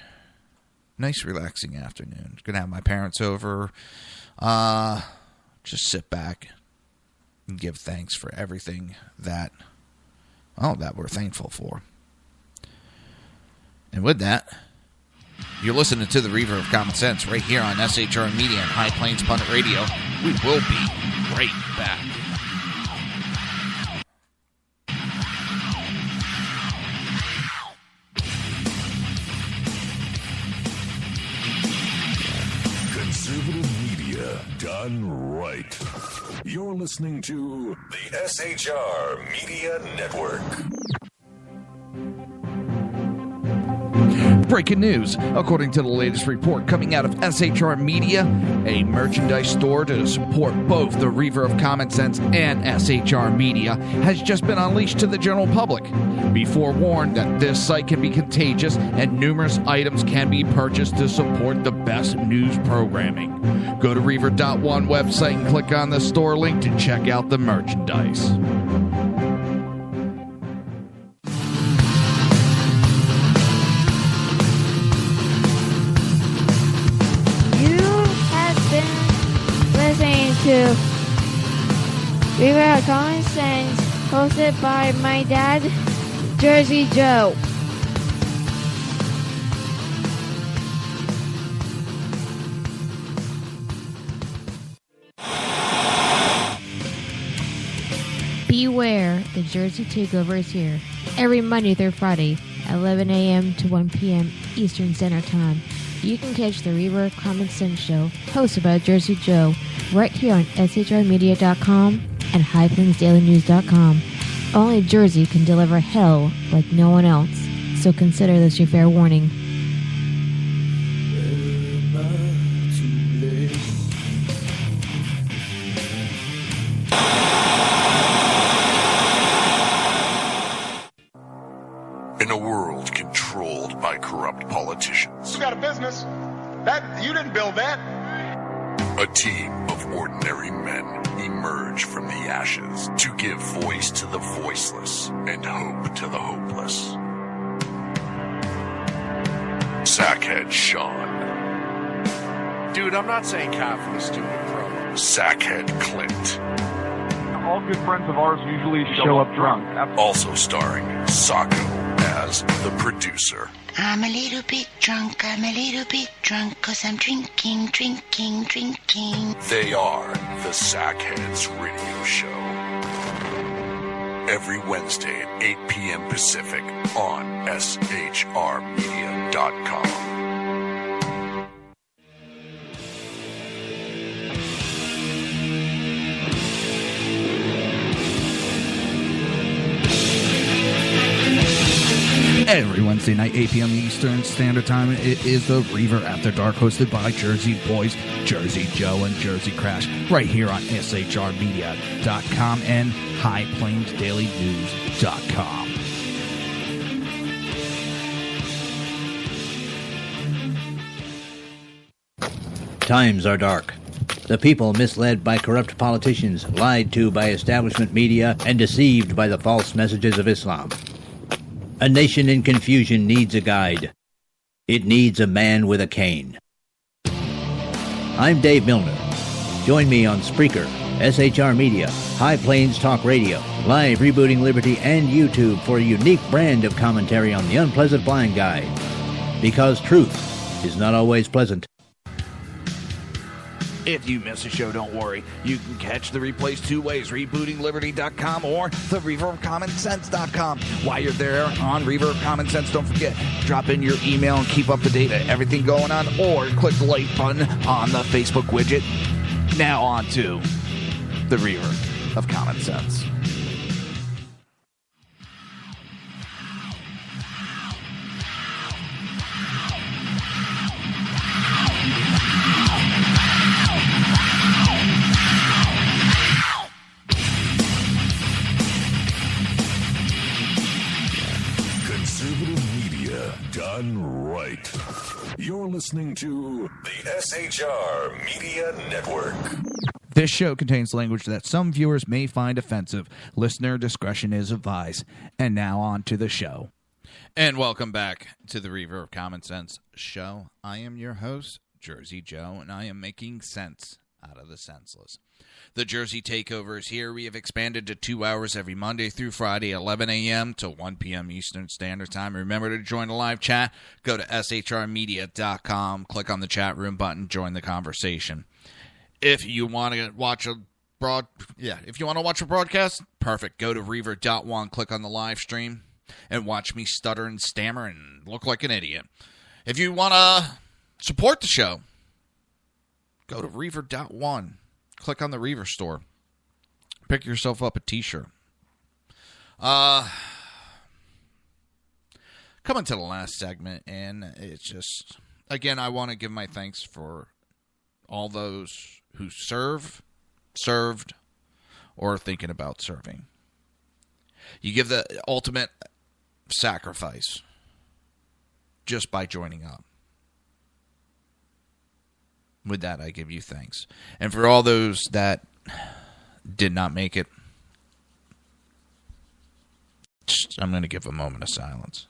nice, relaxing afternoon. Going to have my parents over. Just sit back and give thanks for everything that we're thankful for. And with that, you're listening to the Reaver of Common Sense right here on SHR Media and High Plains Pundit Radio. We will be right back. Conservative media done right. You're listening to the SHR Media Network. Breaking news. According to the latest report coming out of SHR Media, a merchandise store to support both the Reaver of Common Sense and SHR Media has just been unleashed to the general public. Be forewarned that this site can be contagious and numerous items can be purchased to support the best news programming. Go to Reaver.one website and click on the store link to check out the merchandise. To Reaver of Common Sense, hosted by my dad, Jersey Joe. Beware, the Jersey Takeover is here. Every Monday through Friday, 11 a.m. to 1 p.m. Eastern Standard Time. You can catch the Reaver of Common Sense show, hosted by Jersey Joe, right here on shrmedia.com and highplainsdailynews.com. Only Jersey can deliver hell like no one else, so consider this your fair warning. In a world controlled by corrupt politicians, You got a business. That you didn't build that. a team of ordinary men emerge from the ashes to give voice to the voiceless and hope to the hopeless. Sackhead Sean, Dude, I'm not saying cough for the stupid pro. Sackhead Clint, All good friends of ours usually show up drunk. also starring Sacco as the producer. I'm a little bit drunk, 'cause I'm drinking. They are the Sackheads Radio Show. Every Wednesday at 8 p.m. Pacific on shrmedia.com. Every Wednesday night, 8 p.m. Eastern Standard Time, it is the Reaver After Dark, hosted by Jersey Boys, Jersey Joe, and Jersey Crash, right here on shrmedia.com and highplainsdailynews.com. Times are dark. The people misled by corrupt politicians, lied to by establishment media, and deceived by the false messages of Islam. A nation in confusion needs a guide. It needs a man with a cane. I'm Dave Milner. Join me on Spreaker, SHR Media, High Plains Talk Radio, Live Rebooting Liberty, and YouTube for a unique brand of commentary on the unpleasant blind guide. Because truth is not always pleasant. If you miss a show, don't worry. You can catch the replays two ways, rebootingliberty.com or the reaverofcommonsense.com. While you're there on Reaver of Common Sense, don't forget, drop in your email and keep up to date on everything going on, or click the like button on the Facebook widget. Now on to the Reaver of Common Sense. Done right. You're listening to the SHR Media Network. This show contains language that some viewers may find offensive. Listener discretion is advised. And now on to the show. And welcome back to the Reaver of Common Sense show. I am your host, Jersey Joe, and I am making sense out of the senseless. The Jersey Takeover is here. We have expanded to 2 hours every Monday through Friday, 11 a.m. to 1 p.m. Eastern Standard Time. Remember to join the live chat. Go to shrmedia.com, click on the chat room button, join the conversation. If you want to watch a broadcast, perfect. Go to Reaver.one, click on the live stream, and watch me stutter and stammer and look like an idiot. If you want to support the show, go to Reaver.one. Click on the Reaver store. Pick yourself up a t-shirt. Coming to the last segment, and it's just, again, I want to give my thanks for all those who served, or are thinking about serving. You give the ultimate sacrifice just by joining up. With that, I give you thanks. And for all those that did not make it, I'm going to give a moment of silence.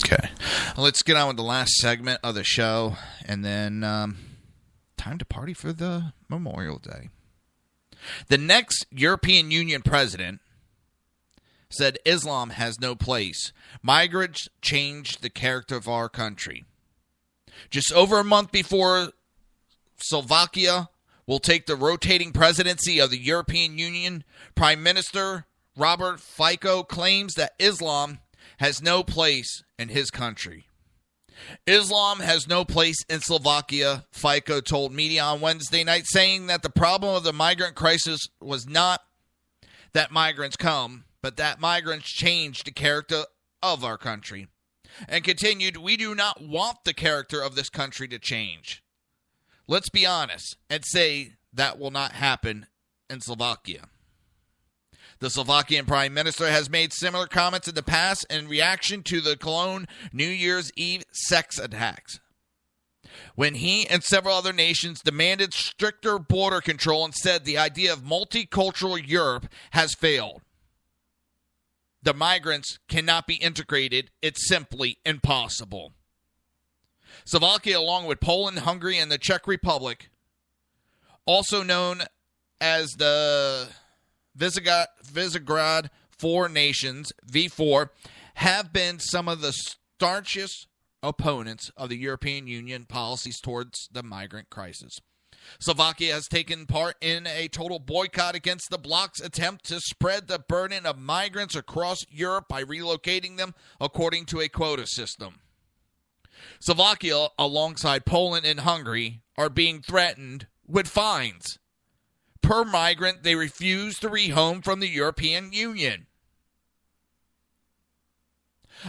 Okay. Let's get on with the last segment of the show, and then time to party for the Memorial Day. The next European Union president said Islam has no place. Migrants changed the character of our country. Just over a month before Slovakia will take the rotating presidency of the European Union, Prime Minister Robert Fico claims that Islam has no place in his country. Islam has no place in Slovakia, Fico told media on Wednesday night, saying that the problem of the migrant crisis was not that migrants come, but that migrants change the character of our country. And continued, we do not want the character of this country to change. Let's be honest and say that will not happen in Slovakia. The Slovakian Prime Minister has made similar comments in the past in reaction to the Cologne New Year's Eve sex attacks, when he and several other nations demanded stricter border control and said the idea of multicultural Europe has failed. The migrants cannot be integrated. It's simply impossible. Slovakia, along with Poland, Hungary, and the Czech Republic, also known as the Visegrad Four Nations, V4, have been some of the staunchest opponents of the European Union policies towards the migrant crisis. Slovakia has taken part in a total boycott against the bloc's attempt to spread the burden of migrants across Europe by relocating them according to a quota system. Slovakia, alongside Poland and Hungary, are being threatened with fines per migrant they refuse to rehome from the European Union.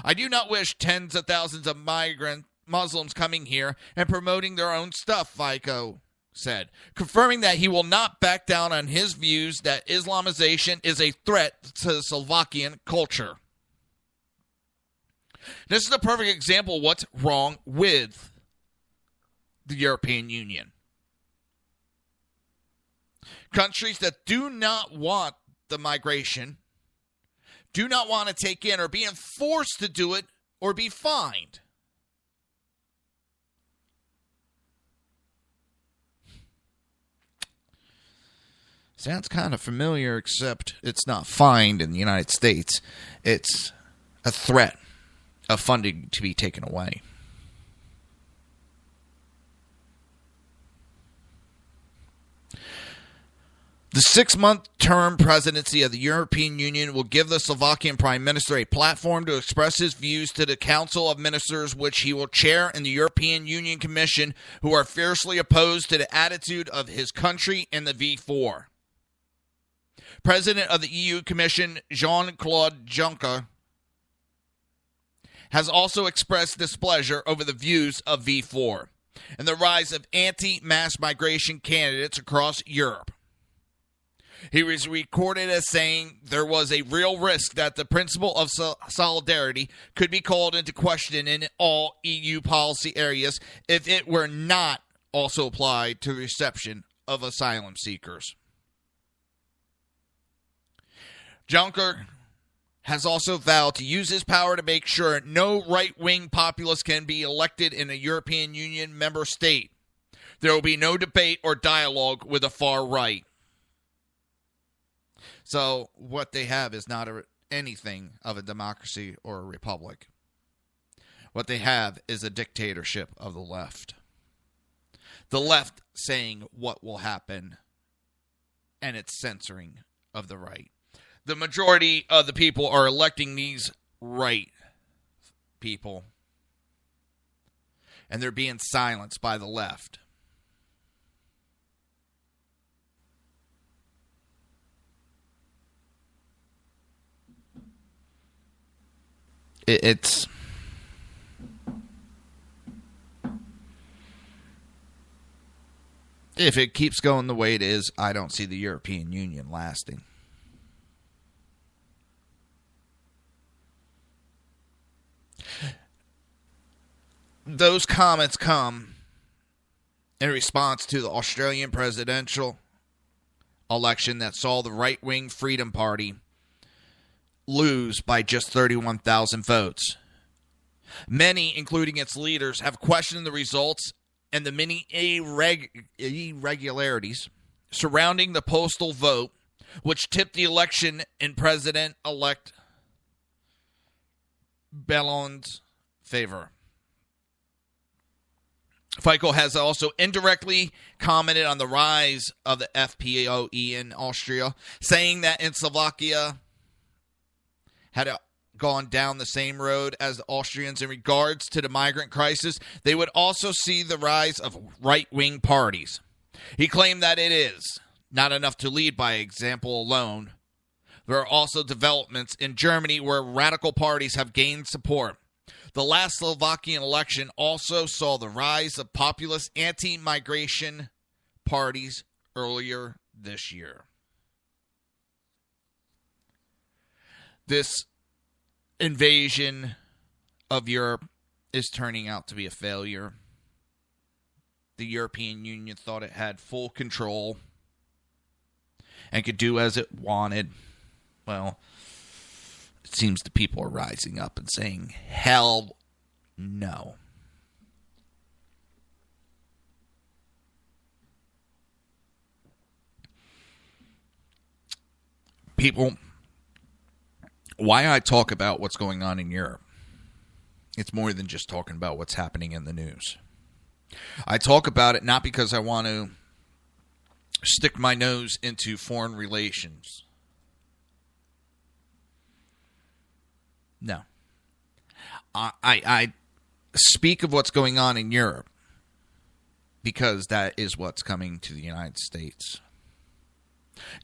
I do not wish tens of thousands of migrant Muslims coming here and promoting their own stuff, Fico said, confirming that he will not back down on his views that Islamization is a threat to Slovakian culture. This is a perfect example of what's wrong with the European Union. Countries that do not want the migration, do not want to take in, or being forced to do it or be fined. Sounds kind of familiar, except it's not fined in the United States. It's a threat of funding to be taken away. The 6-month term presidency of the European Union will give the Slovakian Prime Minister a platform to express his views to the Council of Ministers, which he will chair, in the European Union Commission, who are fiercely opposed to the attitude of his country in the V4. President of the EU Commission, Jean-Claude Juncker, has also expressed displeasure over the views of V4 and the rise of anti-mass migration candidates across Europe. He was recorded as saying there was a real risk that the principle of solidarity could be called into question in all EU policy areas if it were not also applied to the reception of asylum seekers. Juncker has also vowed to use his power to make sure no right-wing populist can be elected in a European Union member state. There will be no debate or dialogue with the far right. So what they have is not anything of a democracy or a republic. What they have is a dictatorship of the left. The left saying what will happen, and its censoring of the right. The majority of the people are electing these right people, and they're being silenced by the left. It's if it keeps going the way it is, I don't see the European Union lasting. Those comments come in response to the Australian presidential election that saw the right-wing Freedom Party lose by just 31,000 votes. Many, including its leaders, have questioned the results and the many irregularities surrounding the postal vote, which tipped the election in President-elect Bellon's favor. Fico has also indirectly commented on the rise of the FPOE in Austria, saying that in Slovakia had gone down the same road as the Austrians in regards to the migrant crisis, they would also see the rise of right-wing parties. He claimed that it is not enough to lead by example alone. There are also developments in Germany where radical parties have gained support. The last Slovakian election also saw the rise of populist anti-migration parties earlier this year. This invasion of Europe is turning out to be a failure. The European Union thought it had full control and could do as it wanted. Well, it seems the people are rising up and saying, hell no. People, why I talk about what's going on in Europe, it's more than just talking about what's happening in the news. I talk about it not because I want to stick my nose into foreign relations. No. I speak of what's going on in Europe because that is what's coming to the United States.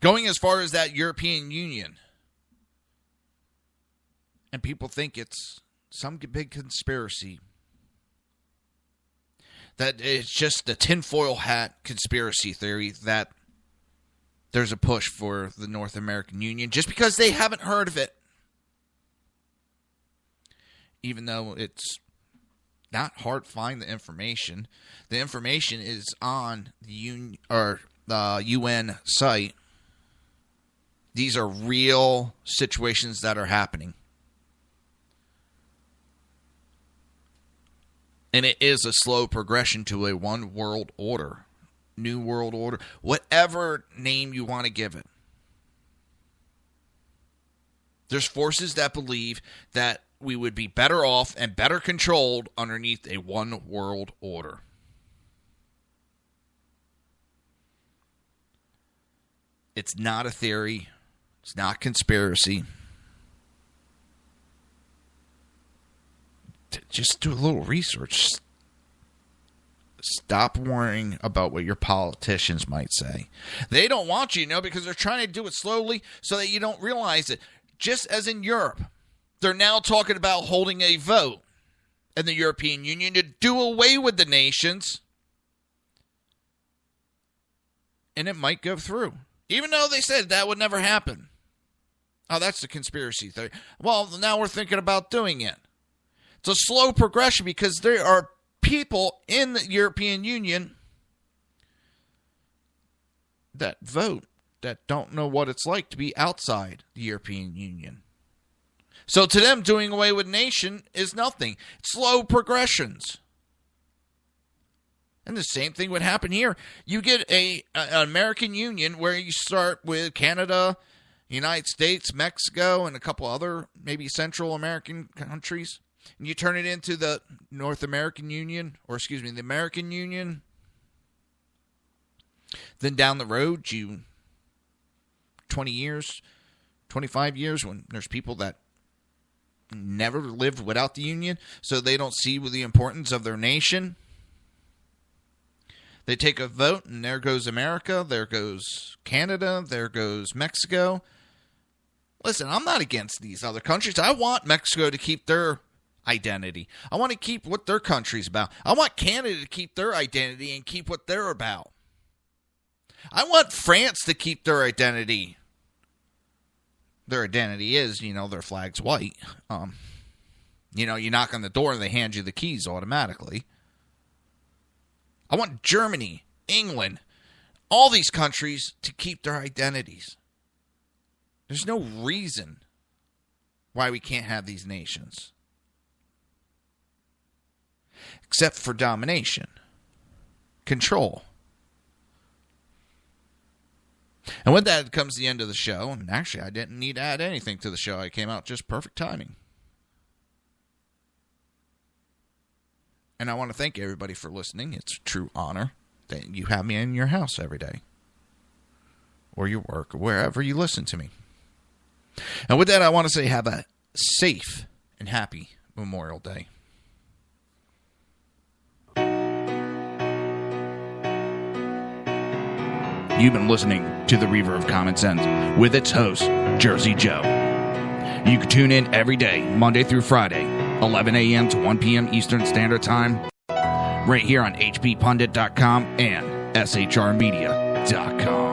Going as far as that European Union, and people think it's some big conspiracy, that it's just a tinfoil hat conspiracy theory that there's a push for the North American Union just because they haven't heard of it. Even though it's not hard to find the information. The information is on the UN site. These are real situations that are happening. And it is a slow progression to a one world order, new world order, whatever name you want to give it. There's forces that believe that we would be better off and better controlled underneath a one world order. It's not a theory. It's not conspiracy. Just do a little research. Stop worrying about what your politicians might say. They don't want you to know because they're trying to do it slowly so that you don't realize it. Just as in Europe, they're now talking about holding a vote in the European Union to do away with the nations. And it might go through. Even though they said that would never happen. Oh, that's the conspiracy theory. Well, now we're thinking about doing it. It's a slow progression because there are people in the European Union that vote that don't know what it's like to be outside the European Union. So to them, doing away with nation is nothing. It's slow progressions. And the same thing would happen here. You get an American Union where you start with Canada, United States, Mexico, and a couple other maybe Central American countries. And you turn it into the North American Union, the American Union. Then down the road, 20 years, 25 years, when there's people that never lived without the Union, so they don't see the importance of their nation. They take a vote, and there goes America, there goes Canada, there goes Mexico. Listen, I'm not against these other countries. I want Mexico to keep their identity. I want to keep what their country's about. I want Canada to keep their identity and keep what they're about. I want France to keep their identity. Their identity is, their flag's white. You knock on the door and they hand you the keys automatically. I want Germany, England, all these countries to keep their identities. There's no reason why we can't have these nations. except for domination, control. And with that comes the end of the show. And actually, I didn't need to add anything to the show. I came out just perfect timing. And I want to thank everybody for listening. It's a true honor that you have me in your house every day, or your work, or wherever you listen to me. And with that, I want to say have a safe and happy Memorial Day. You've been listening to the Reaver of Common Sense with its host, Jersey Joe. You can tune in every day, Monday through Friday, 11 a.m. to 1 p.m. Eastern Standard Time, right here on hppundit.com and shrmedia.com.